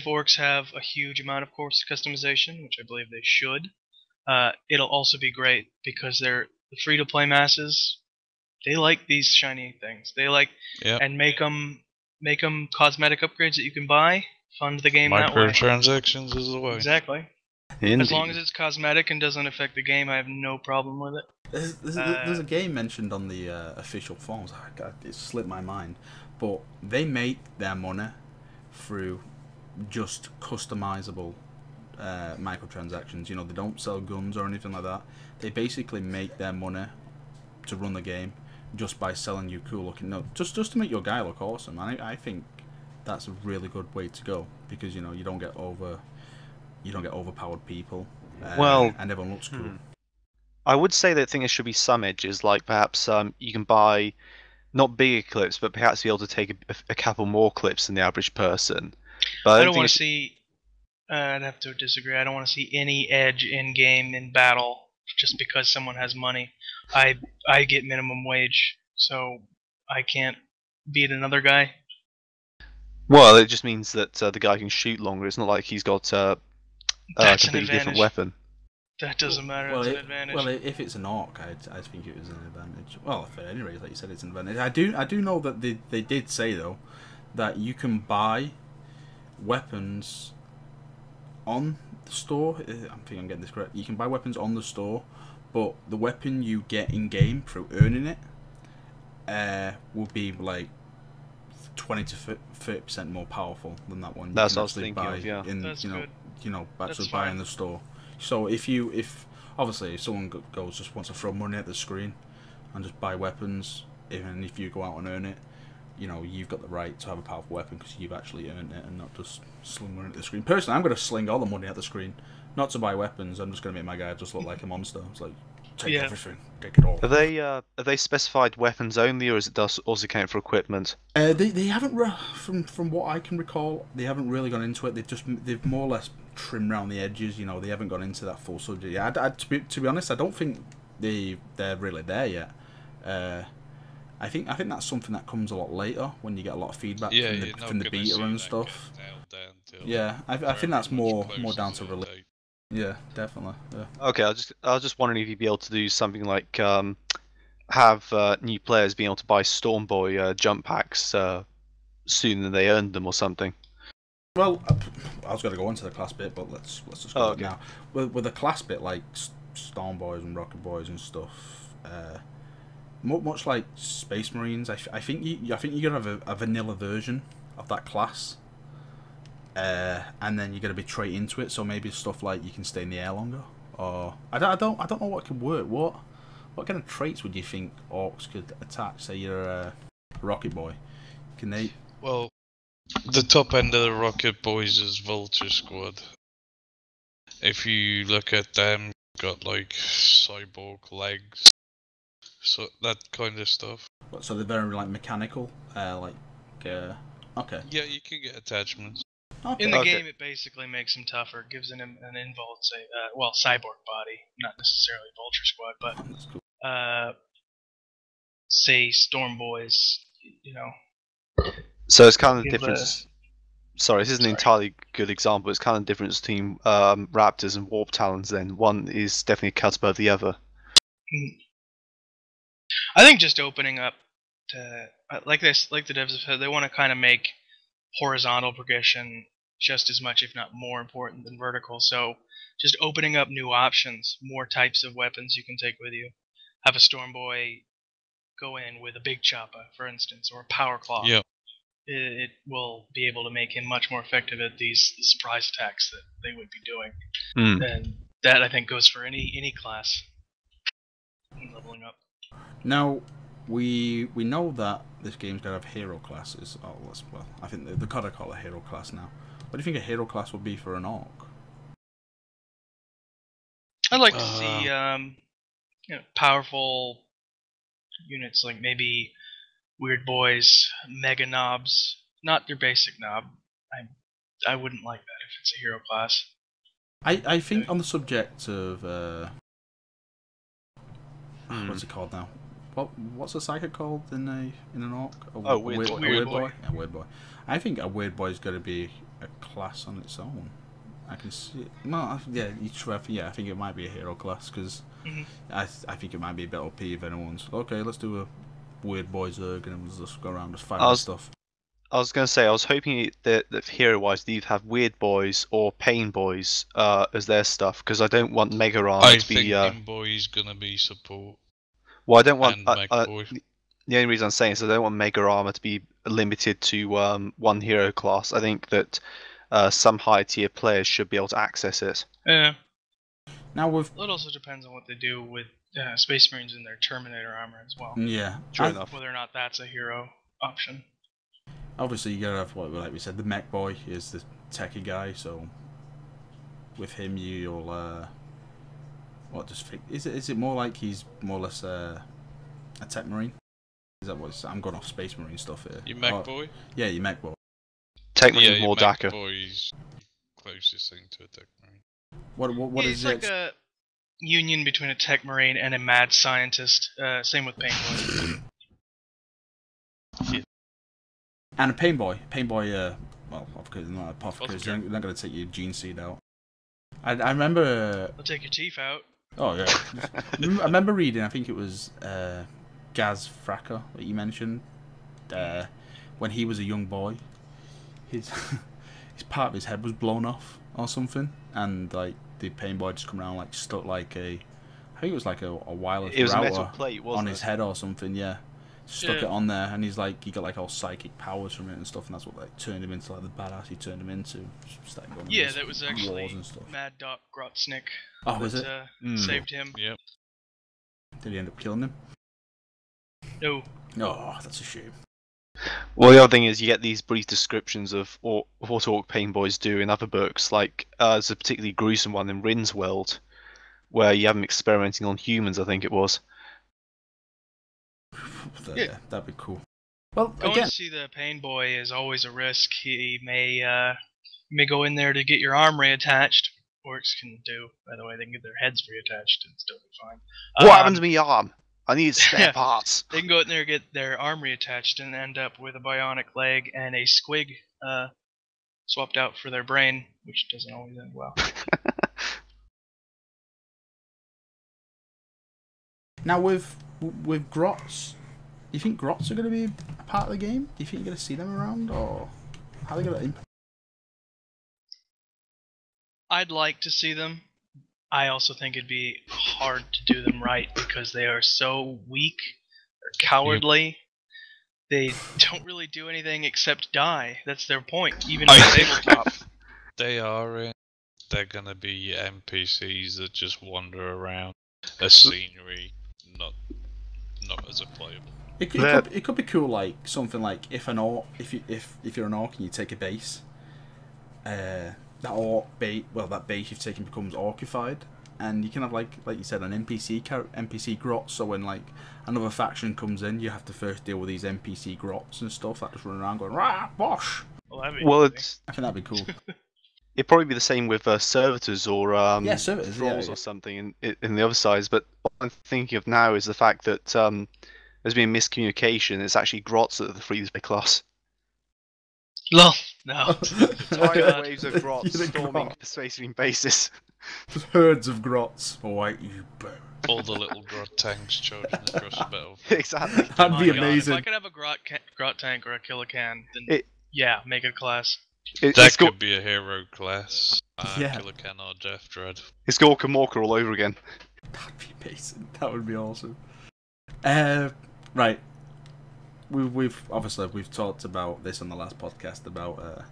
S3: Orks have a huge amount of course customization, which I believe they should, it'll also be great because the free-to-play masses, they like these shiny things. They like and make them cosmetic upgrades that you can buy. Fund the game that way.
S2: Microtransactions is the way.
S3: Exactly.
S4: Indeed.
S3: As long as it's cosmetic and doesn't affect the game, I have no problem with it.
S1: There's a game mentioned on the official forums. It slipped my mind, but they make their money through just customizable microtransactions. They don't sell guns or anything like that. They basically make their money to run the game just by selling you cool looking. No, just to make your guy look awesome. And I think that's a really good way to go, because you don't get overpowered people. And everyone looks cool.
S4: I would say that I think there should be some edges, like perhaps you can buy not bigger clips, but perhaps be able to take a couple more clips than the average person. But
S3: I don't want to see. I'd have to disagree. I don't want to see any edge in game in battle just because someone has money. I get minimum wage, so I can't beat another guy.
S4: Well, it just means that the guy can shoot longer. It's not like he's got a
S3: That's an
S4: completely different
S3: advantage.
S4: weapon.
S3: That doesn't matter.
S1: Well,
S3: That's an advantage.
S1: well, if it's an orc, I think it was an advantage. Well, for any reason, like you said, it's an advantage. I do know that they did say though that you can buy weapons on the store. I think I'm getting this correct. You can buy weapons on the store, but the weapon you get in game through earning it will be like 20 to 30% more powerful than that one.
S4: That's what I was thinking of, yeah.
S3: That's good.
S1: Actually
S3: That's
S1: buy
S3: fine.
S1: in the store. So if obviously if someone goes just wants to throw money at the screen and just buy weapons, even if you go out and earn it, you've got the right to have a powerful weapon because you've actually earned it and not just sling money at the screen. Personally, I'm going to sling all the money at the screen, not to buy weapons. I'm just going to make my guy just look like a monster. It's like, take everything, take it all.
S4: Are they specified weapons only, or is it does also count for equipment?
S1: They haven't from what I can recall, they haven't really gone into it. They've more or less trimmed around the edges. They haven't gone into that full subject. Yeah, to be honest, I don't think they're really there yet. I think that's something that comes a lot later when you get a lot of feedback from the beta and stuff. Yeah, I think that's more down to release. Yeah, definitely. Yeah.
S4: Okay, I was just wondering if you'd be able to do something like have new players being able to buy Stormboy jump packs sooner than they earned them or something.
S1: Well, I was going to go into the class bit, but let's just go now. With the class bit, like Storm Boys and Rocket Boys and stuff, much like Space Marines, I think you're gonna have a vanilla version of that class, and then you're gonna be straight into it. So maybe stuff like you can stay in the air longer, or I don't know what could work. What kind of traits would you think Orks could attach? Say you're a Rocket Boy, can they?
S2: Well, the top end of the Rocket Boys is Vulture Squad. If you look at them, got like cyborg legs, so that kind of stuff.
S1: So they're very like mechanical, okay.
S2: Yeah, you can get attachments.
S1: Okay.
S3: In the game, it basically makes him tougher, gives him an involved, cyborg body, not necessarily Vulture Squad, but
S1: That's cool.
S3: say Storm Boys,
S4: So it's kind of the
S3: Give,
S4: difference. Sorry, this isn't an entirely good example. It's kind of the difference between Raptors and Warp Talons. Then one is definitely cut above the other.
S3: I think just opening up to like the devs have said, they want to kind of make horizontal progression just as much, if not more important than vertical. So just opening up new options, more types of weapons you can take with you. Have a Storm Boy go in with a big chopper, for instance, or a power claw.
S2: Yeah.
S3: It will be able to make him much more effective at these surprise attacks that they would be doing. And that, I think, goes for any class leveling up.
S1: Now, we know that this game's going to have hero classes. I think they've got to call it a hero class now. What do you think a hero class would be for an Orc?
S3: I'd like to see powerful units like maybe Weird Boys, Mega Knobs. Not your basic knob. I wouldn't like that if it's a hero class.
S1: I think on the subject of what's it called now? What's a psychic called in an Orc?
S3: Weird Boy.
S1: Yeah, Weird Boy. I think a Weird Boy is going to be a class on its own. I can see it. Well, yeah, I think it might be a hero class because I think it might be a bit OP if anyone's okay. Let's do a Weird Boy Zerg and we'll just go around just fighting stuff.
S4: I was going to say, I was hoping that hero-wise, you'd have Weird Boys or Pain Boys as their stuff, because I don't want Mega Armor to be.
S2: I think Pain Boy's gonna be support.
S4: Well, I don't want.
S2: Boy.
S4: The only reason I'm saying is I don't want Mega Armor to be limited to one hero class. I think that some high-tier players should be able to access it.
S3: Yeah.
S1: Now
S3: it also depends on what they do with Space Marines and their Terminator armor as well.
S1: Yeah,
S4: true enough.
S3: Whether or not that's a hero option.
S1: Obviously, you gotta have like we said, the Mech Boy is the techie guy. So with him, you'll is it more like he's more or less a tech marine? Is that what I'm going off Space Marine stuff here?
S2: You Mech Boy?
S1: Yeah, you Mech Boy.
S4: Tech Marine more
S2: Mech
S4: Daka.
S2: Boy's closest thing to a tech marine.
S1: What is
S3: like
S1: it?
S3: union between a tech marine and a mad scientist. Same with Painboy.
S1: And a Painboy. Painboy, well, of course, not apothecary. They're not going to take your gene seed out. I remember...
S3: They'll take your teeth out.
S1: Oh, yeah. I remember reading, I think it was Gaz Fracker that you mentioned. When he was a young boy, his part of his head was blown off or something. And, like, the Painboy just come around, like, stuck like a... I think it was like a wireless
S4: It was a
S1: router
S4: metal plate, wasn't
S1: on
S4: it?
S1: his head or something, yeah. Stuck it on there, and he's like, he got like all psychic powers from it and stuff, and that's what like turned him into like the badass he turned him into. Started going
S3: Yeah,
S1: into
S3: that was
S1: wars
S3: actually
S1: and stuff.
S3: Mad Doc Grotznick.
S1: Oh, was it?
S3: Saved him.
S2: Yep.
S1: Did he end up killing him?
S3: No.
S1: Oh, that's a shame.
S4: Well, the other thing is you get these brief descriptions of what Orc Painboys do in other books, like there's a particularly gruesome one in Rin's World, where you have them experimenting on humans, I think it was.
S1: Yeah, that'd be cool. Well,
S3: Going
S1: again,
S3: to see the Painboy is always a risk. He may go in there to get your arm reattached. Orcs can do, by the way, they can get their heads reattached and still be fine.
S4: What happened to me arm? I need spare parts.
S3: They can go in there, get their arm reattached, and end up with a bionic leg and a squig swapped out for their brain, which doesn't always end well.
S1: now with Grots, do you think Grots are going to be a part of the game? Do you think you're going to see them around, or how are they going to implement?
S3: I'd like to see them. I also think it'd be hard to do them right because they are so weak, they're cowardly. They don't really do anything except die. That's their point, even on tabletop.
S2: They are. They're gonna be NPCs that just wander around as scenery, not as a playable.
S1: It could be cool, like something like if you're an orc and you take a base, that base you've taken becomes orcified, and you can have like you said an NPC grot. So when like another faction comes in, you have to first deal with these NPC grots and stuff that just run around going rah bosh.
S3: Well,
S1: I think that'd be cool.
S4: It'd probably be the same with servitors or
S1: servitors,
S4: thralls or something in the other sides. But what I'm thinking of now is the fact that there's been miscommunication. It's actually grots that are the free-to-play class.
S3: No. No.
S4: Tidal waves of grots storming Space Marine bases.
S1: Herds of grots. Alright, you boo.
S2: All the little grot tanks charging across the battlefield.
S4: Exactly.
S1: That'd be
S3: God,
S1: amazing.
S3: if I could have a grot tank or a kilocan, then yeah, make a class.
S2: That could be a hero class.
S1: Yeah.
S2: Killer Can or Death Dread.
S4: It's Gorka Morka all over again.
S1: That'd be amazing. That would be awesome. Right. We've talked about this on the last podcast about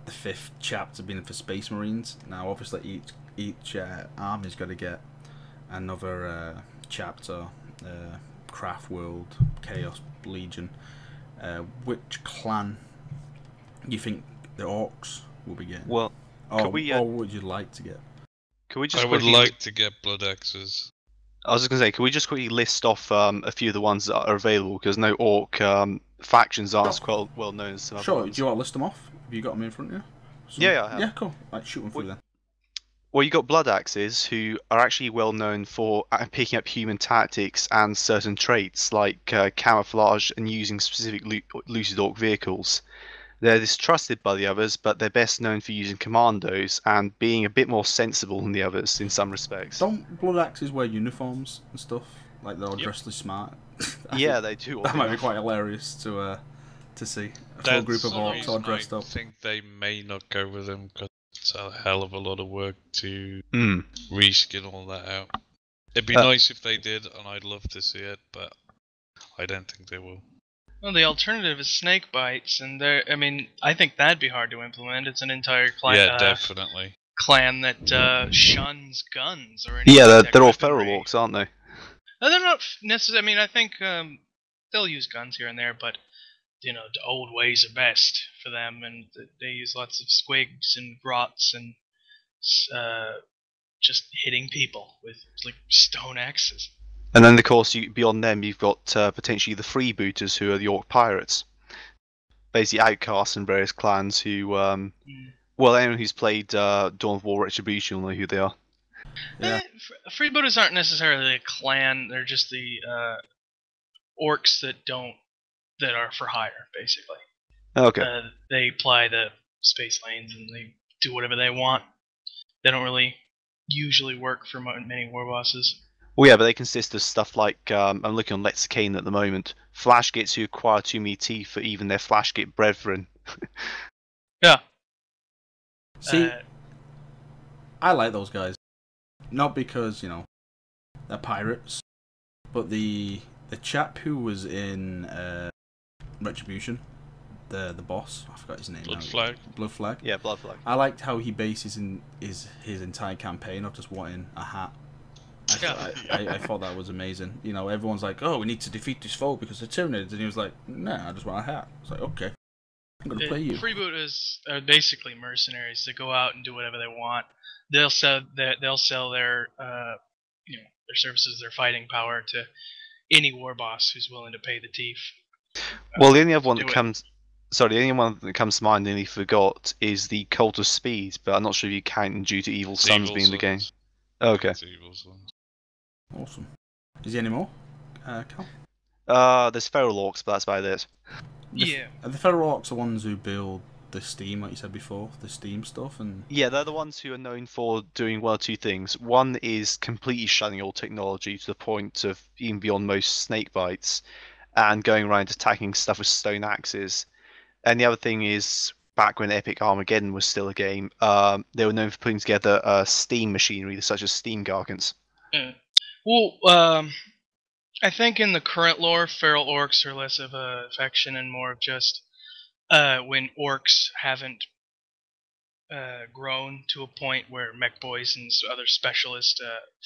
S1: the 5th chapter being for Space Marines. Now, obviously, each army's got to get another chapter. Craft World, Chaos Legion. Which clan do you think the Orcs will be getting?
S4: Well,
S1: or would you like to get?
S4: Could we just
S2: I would like to get Blood Axes.
S4: I was just going to say, could we just quickly list off a few of the ones that are available? Because no Orc factions aren't as well known as some other
S1: Sure,
S4: ones.
S1: do you want to list them off? Have you got them in front of you?
S4: Yeah, I have.
S1: Yeah, cool. Right, shoot them through then.
S4: Well, you got Blood Axes, who are actually well known for picking up human tactics and certain traits like camouflage and using specific Lucid Orc vehicles. They're distrusted by the others, but they're best known for using commandos and being a bit more sensible than the others in some respects.
S1: Don't Blood Axes wear uniforms and stuff? Like they're all dressed smart?
S4: Yeah, they do.
S1: That might be quite hilarious to see. A full group of orcs all dressed up.
S2: I think they may not go with them because it's a hell of a lot of work to reskin all that out. It'd be nice if they did, and I'd love to see it, but I don't think they will.
S3: Well, the alternative is snake bites, and I think that'd be hard to implement. It's an entire clan.
S2: Yeah, definitely.
S3: Clan that shuns guns or any
S4: Yeah, they're all
S3: weaponry.
S4: feral orcs, aren't they?
S3: No, they're not necessarily. I mean, I think they'll use guns here and there, but the old ways are best for them, and they use lots of squigs and grots and just hitting people with like stone axes.
S4: And then, of course, beyond them, you've got potentially the freebooters, who are the Orc pirates. Basically, outcasts in various clans who, well, anyone who's played Dawn of War Retribution will know who they are.
S1: Yeah.
S3: Freebooters aren't necessarily a clan. They're just the orcs that are for hire, basically.
S4: Okay.
S3: They ply the space lanes and they do whatever they want. They don't really usually work for many war bosses.
S4: Well, yeah, but they consist of stuff like I'm looking on Lexicane at the moment. Flashgates who acquire too many teeth for even their Flashgate brethren.
S3: Yeah.
S1: See, I like those guys. Not because, you know, they're pirates, but the chap who was in Retribution, the boss, I forgot his name.
S2: Blood Flag.
S1: Blood Flag.
S4: Yeah, Blood Flag.
S1: I liked how he bases his entire campaign off just wanting a hat. I thought that was amazing. You know, everyone's like, "Oh, we need to defeat this foe because they're Tyranids," and he was like, "Nah, I just want a hat." It's like, okay, I'm gonna play you.
S3: Freebooters are basically mercenaries that go out and do whatever they want. They'll sell their their services, their fighting power to any war boss who's willing to pay the teeth.
S4: Well, the only other one that comes. Sorry, the only one that comes to mind, nearly forgot, is the Cult of Speed, but I'm not sure if you count due to Evil Sons being the game. Oh, okay.
S1: Awesome. Is there any more, Cal?
S4: There's Feral Orks, but that's about it.
S1: Are the Feral Orks the ones who build the Steam, like you said before, the Steam stuff? And
S4: yeah, they're the ones who are known for doing one or two things. One is completely shunning all technology to the point of even beyond most snake bites, and going around attacking stuff with stone axes. And the other thing is, back when Epic Armageddon was still a game, they were known for putting together steam machinery, such as steam gargants.
S3: Well, I think in the current lore, feral orcs are less of a faction and more of just when orcs haven't grown to a point where mech boys and other specialist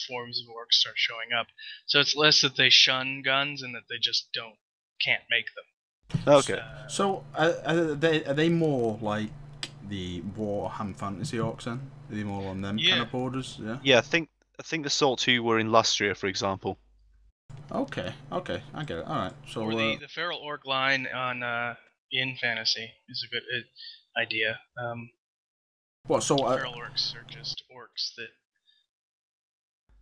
S3: forms of orcs start showing up. So it's less that they shun guns and that they just can't make them.
S4: Okay.
S1: So are they more like the Warhammer Fantasy Orcs then? Are they more on them kind of borders? Yeah.
S4: Yeah, I think the Salt 2 were in Lustria, for example.
S1: Okay, I get it. All right. So
S3: or the feral orc line on in fantasy is a good idea.
S1: What? So
S3: feral orcs are just orcs that.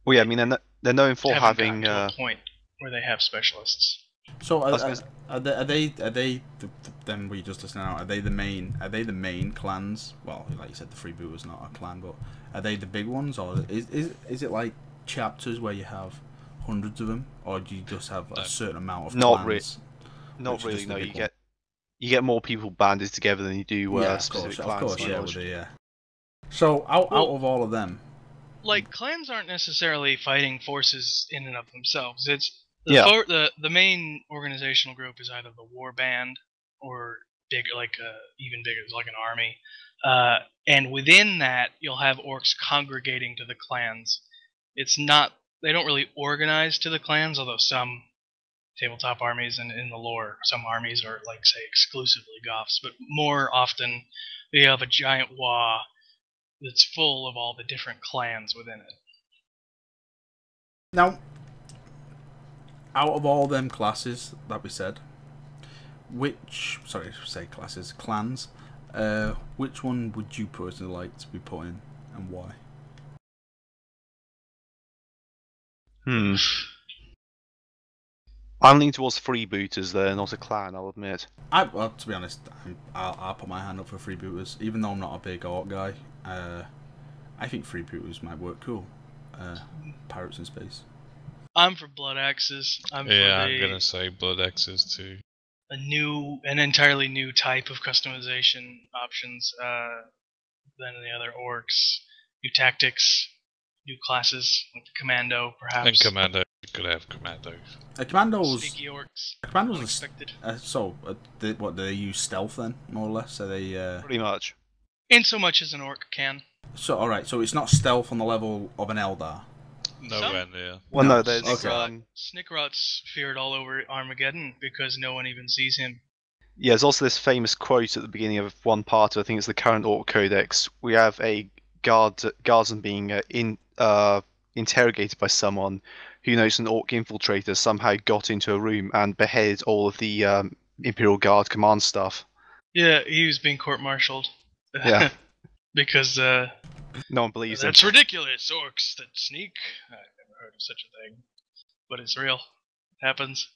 S4: Well, yeah, I mean they're known for having
S3: to a point where they have specialists.
S1: So are they then we just listen out? Are they the main clans? Well, like you said, the Freebooters not a clan, but are they the big ones, or is it like chapters where you have hundreds of them, or do you just have a certain amount of clans?
S4: Not really. No, you get more people banded together than you do specific clans.
S1: Of course, yeah. So out of all of them,
S3: like clans aren't necessarily fighting forces in and of themselves. It's the main organizational group is either the war band or bigger, even bigger, like an army. And within that, you'll have orcs congregating to the clans. They don't really organize to the clans, although some tabletop armies and in the lore, some armies are say exclusively Goths, but more often you have a giant Wa that's full of all the different clans within it.
S1: Now, out of all them classes that we said, clans, which one would you personally like to be put in, and why?
S4: I'm leaning towards freebooters there, not a clan, I'll admit.
S1: Well, to be honest, I'll put my hand up for freebooters, even though I'm not a big orc guy. I think freebooters might work cool. Pirates in space.
S3: I'm for blood axes. I'm
S2: gonna say blood axes too.
S3: An entirely new type of customization options than the other orcs. New tactics, new classes, like the commando, perhaps.
S2: And commando, you could have commandos.
S1: Commandos.
S3: Sneaky orcs.
S1: Commandos
S3: unexpected.
S1: What do they use? Stealth then, more or less? Are they?
S4: Pretty much.
S3: In so much as an orc can.
S1: So all right, so it's not stealth on the level of an Eldar.
S2: Nowhere near.
S4: Well, no, there's
S3: Snickrot's feared all over Armageddon because no one even sees him.
S4: Yeah, there's also this famous quote at the beginning of one part. I think it's the current Orc Codex. We have a guardsman being interrogated by someone who knows an Orc infiltrator somehow got into a room and beheaded all of the Imperial Guard command staff.
S3: Yeah, he was being court-martialed.
S4: Yeah.
S3: because
S4: No one believes him.
S3: That's ridiculous. Orcs that sneak. I've never heard of such a thing, but it's real. It happens.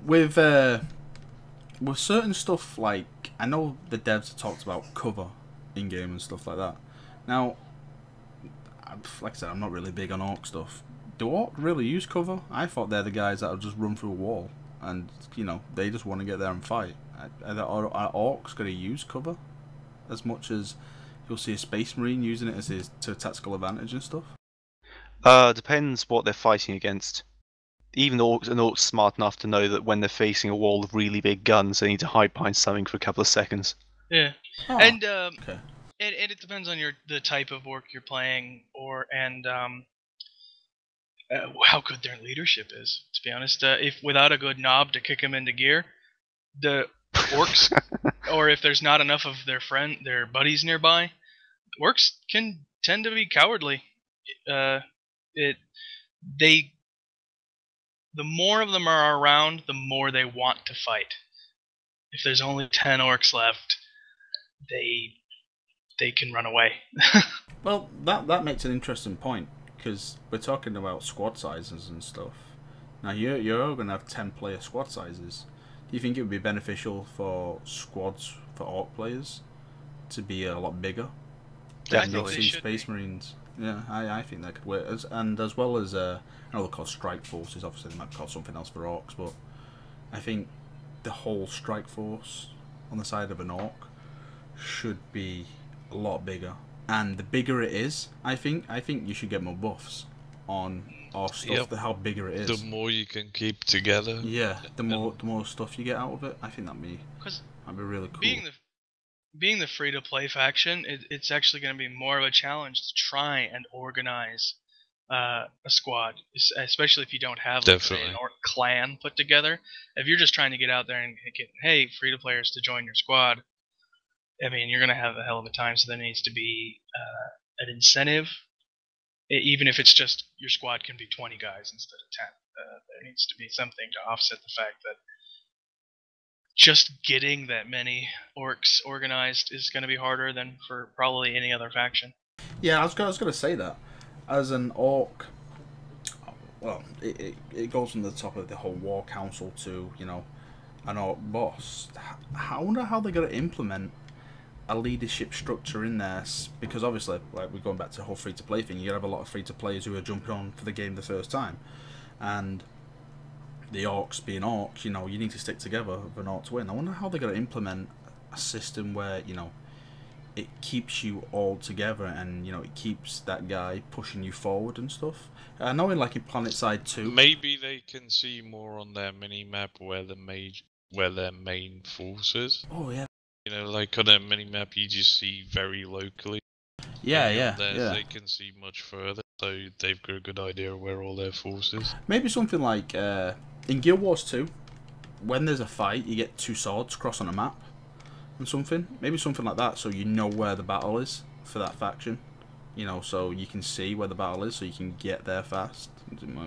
S1: With certain stuff, like, I know the devs have talked about cover in game and stuff like that. Now, like I said, I'm not really big on orc stuff. Do orc really use cover? I thought they're the guys that will just run through a wall and, you know, they just want to get there and fight. Are orcs going to use cover as much as you'll see a space marine using it as his tactical advantage and stuff?
S4: Depends what they're fighting against. Even an orc's smart enough to know that when they're facing a wall of really big guns, they need to hide behind something for a couple of seconds.
S3: Yeah,
S1: Oh,
S3: and
S1: okay.
S3: and it depends on the type of orc you're playing, and how good their leadership is. To be honest, if without a good knob to kick them into gear, the orcs, or if there's not enough of their buddies nearby, orcs can tend to be cowardly. The more of them are around, the more they want to fight. If there's only 10 orcs left, they can run away.
S1: Well, that makes an interesting point, because we're talking about squad sizes and stuff. Now, you're going to have 10-player squad sizes. Do you think it would be beneficial for squads for orc players to be a lot bigger?
S4: Definitely.
S1: Than Space Marines. Yeah, I think that could work. And as well as, I know they're called strike forces, obviously they might call something else for orcs, but I think the whole strike force on the side of an orc should be a lot bigger. And the bigger it is, I think you should get more buffs on our stuff. How bigger it is.
S2: The more you can keep together.
S1: Yeah, the more stuff you get out of it. I think that'd be really cool.
S3: Being the free-to-play faction, it's actually going to be more of a challenge to try and organize a squad, especially if you don't have an orc clan put together. If you're just trying to get out there and get, hey, free-to-players to join your squad, I mean, you're going to have a hell of a time, so there needs to be an incentive. Even if it's just your squad can be 20 guys instead of 10. There needs to be something to offset the fact that just getting that many orcs organized is going to be harder than for probably any other faction.
S1: Yeah, I was going to say that. As an orc, well, it goes from the top of the whole war council to, you know, an orc boss. I wonder how they're going to implement a leadership structure in there, because obviously, like, we're going back to the whole free-to-play thing, you're going to have a lot of free-to-players who are jumping on for the game the first time, and the orcs being orcs, you know, you need to stick together for an orc to win. I wonder how they're going to implement a system where, you know, it keeps you all together and, you know, it keeps that guy pushing you forward and stuff. I know in, like, in PlanetSide 2...
S2: Maybe they can see more on their mini-map where their main force is.
S1: Oh, yeah.
S2: You know, like on a mini-map you just see very locally.
S1: Yeah.
S2: They can see much further, so they've got a good idea of where all their force is.
S1: Maybe something like, in Guild Wars 2, when there's a fight, you get two swords cross on a map and something. Maybe something like that, so you know where the battle is for that faction. You know, so you can see where the battle is, so you can get there fast.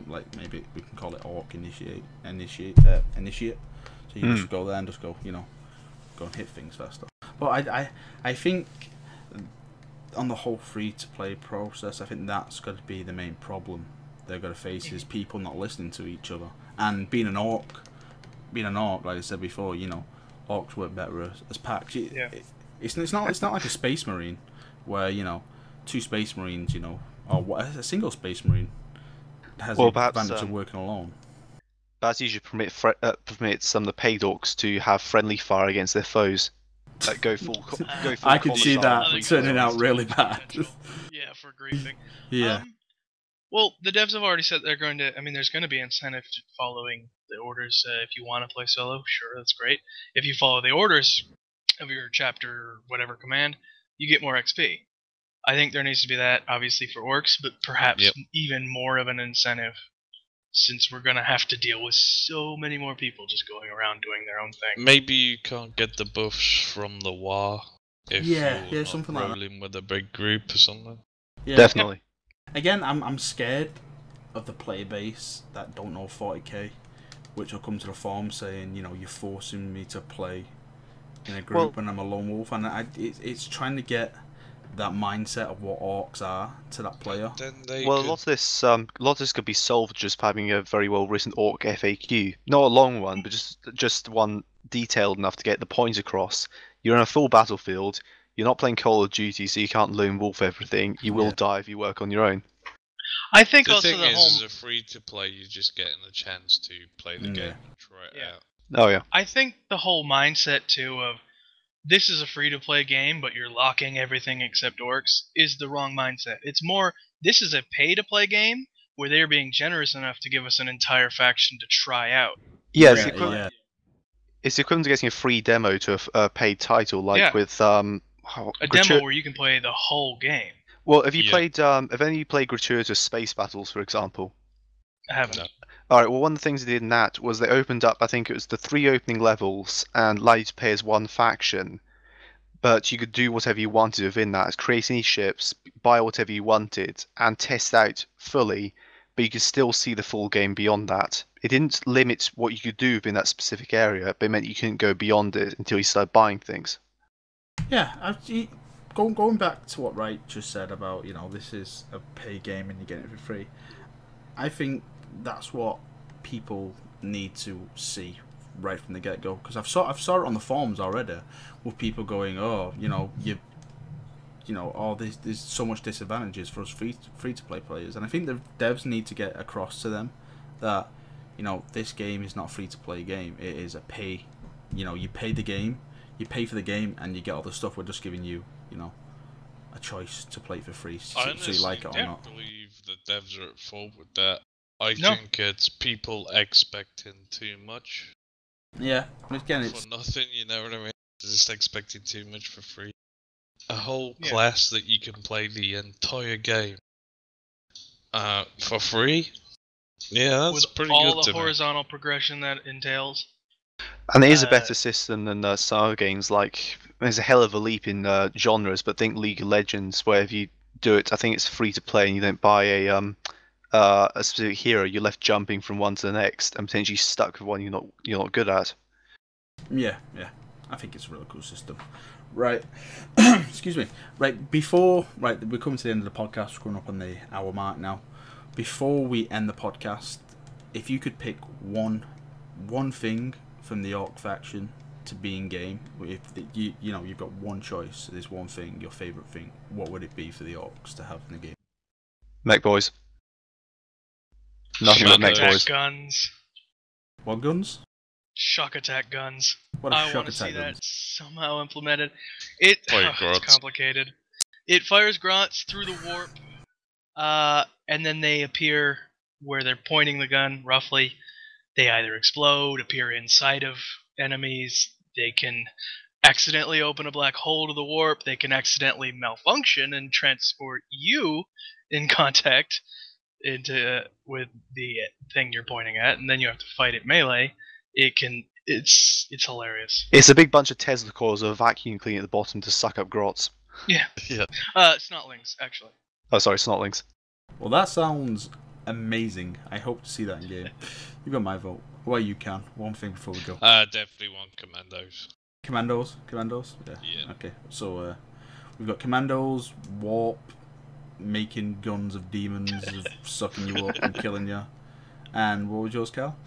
S1: Like, maybe we can call it Orc Initiate. So you just go there and just go, you know, go and hit things faster. But I think on the whole free-to-play process, I think that's going to be the main problem they're going to face, is people not listening to each other. And being an orc, like I said before, you know, orcs work better as packs. It's not like a space marine where, you know, two space marines, you know, or a single space marine has the advantage of working alone.
S4: That usually permits some of the paid orcs to have friendly fire against their foes. Like go full
S1: I could see that turning out really bad.
S3: Yeah, for griefing.
S1: Yeah.
S3: Well, the devs have already said they're going to... I mean, there's going to be incentive to following the orders. If you want to play solo, sure, that's great. If you follow the orders of your chapter, whatever command, you get more XP. I think there needs to be that, obviously, for orcs, but perhaps even more of an incentive, since we're going to have to deal with so many more people just going around doing their own thing.
S2: Maybe you can't get the buffs from the war if you're
S1: something
S2: not
S1: like
S2: rolling with a big group or something.
S1: Yeah.
S4: Definitely.
S1: Again, I'm scared of the player base that don't know 40k, which will come to the forum saying, you know, you're forcing me to play in a group and I'm a lone wolf, and it's trying to get that mindset of what orcs are to that player.
S4: A lot of this could be solved just by having a very well written orc FAQ, not a long one, but just one detailed enough to get the point across. You're in a full battlefield. You're not playing Call of Duty, so you can't lone wolf everything. You will die if you work on your own.
S3: I think
S2: the
S3: also
S2: thing
S3: the
S2: is,
S3: whole.
S2: as a free to play, you're just getting a chance to play the game and try it out.
S4: Oh yeah.
S3: I think the whole mindset too of this is a free to play game, but you're locking everything except orcs is the wrong mindset. It's more this is a pay to play game where they're being generous enough to give us an entire faction to try out.
S4: Yeah, it's the equivalent to getting a free demo to a paid title, like with
S3: a demo where you can play the whole game.
S4: Well, have you played? Have any of you played gratuitous space battles, for example?
S3: I haven't.
S2: No.
S4: All right. Well, one of the things they did in that was they opened up. I think it was the 3 opening levels and allowed you to play as one faction, but you could do whatever you wanted within that. Create any ships, buy whatever you wanted, and test out fully. But you could still see the full game beyond that. It didn't limit what you could do within that specific area, but it meant you couldn't go beyond it until you started buying things.
S1: Yeah, going back to what Wright just said about, this is a pay game and you're getting it for free. I think that's what people need to see right from the get-go, because I've saw it on the forums already with people going, there's so much disadvantages for us free to play players, and I think the devs need to get across to them that this game is not a free to play game. It is a pay. You pay the game, you pay for the game, and you get all the stuff. We're just giving you a choice to play for free, so you like it or not.
S2: I believe the devs are at fault with that. I think it's people expecting too much.
S1: Yeah, again, it's
S2: for nothing. You know what I mean? Just expecting too much for free. A whole class that you can play the entire game for free. Yeah, that's
S3: with
S2: pretty
S3: all
S2: good
S3: the
S2: to
S3: horizontal progression that entails.
S4: And it is a better system than some games. Like, there's a hell of a leap in genres, but think League of Legends, where if you do it, I think it's free to play, and you don't buy a specific hero. You're left jumping from one to the next, and potentially stuck with one you're not good at.
S1: Yeah, I think it's a really cool system. Right, excuse me. Right, we're coming to the end of the podcast. We're coming up on the hour mark now. Before we end the podcast, if you could pick one thing from the Orc faction to be in game, if you've got one choice, there's one thing, your favourite thing, what would it be for the Orcs to have in the game?
S4: Mech boys. Nothing but mech boys.
S3: Guns.
S1: What guns?
S3: Shock attack guns.
S1: What are
S3: I want to see that somehow implemented. It's complicated. It fires grots through the warp, and then they appear where they're pointing the gun, roughly. They either explode, appear inside of enemies, they can accidentally open a black hole to the warp, they can accidentally malfunction and transport you in contact with the thing you're pointing at, and then you have to fight it melee. It's hilarious.
S4: It's a big bunch of Tesla cores with a vacuum cleaner at the bottom to suck up grots.
S3: Yeah.
S2: Yeah.
S3: Snotlings, actually.
S4: Oh, sorry, Snotlings.
S1: Well, that sounds amazing. I hope to see that in game. You've got my vote. Well, you can. One thing before we go.
S2: Definitely want commandos.
S1: Commandos?
S2: Yeah.
S1: Okay, so we've got commandos, warp, making guns of demons, of sucking you up and killing you. And what was yours, Cal?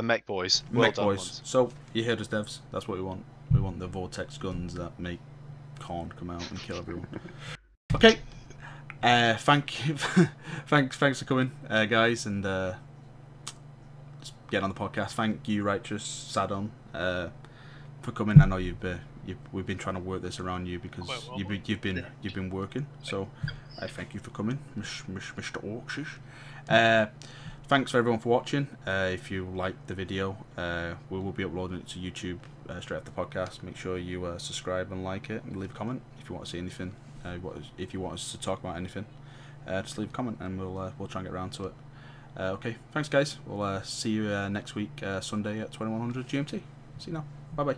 S4: Mech boys.
S1: Mech boys. So, you heard us, devs. That's what we want. We want the vortex guns that make Khan come out and kill everyone. Okay. Thanks for coming, guys, and just getting on the podcast. Thank you, Righteous Saddon, for coming. I know we've been trying to work this around you because you've been working. So I thank you for coming, Mr. Orks. Thanks for everyone for watching. If you liked the video, we will be uploading it to YouTube straight after the podcast. Make sure you subscribe and like it, and leave a comment if you want to see anything. If you want us to talk about anything, just leave a comment and we'll try and get around to it. Okay, thanks guys. We'll see you next week, Sunday at 2100 GMT. See you now. Bye bye.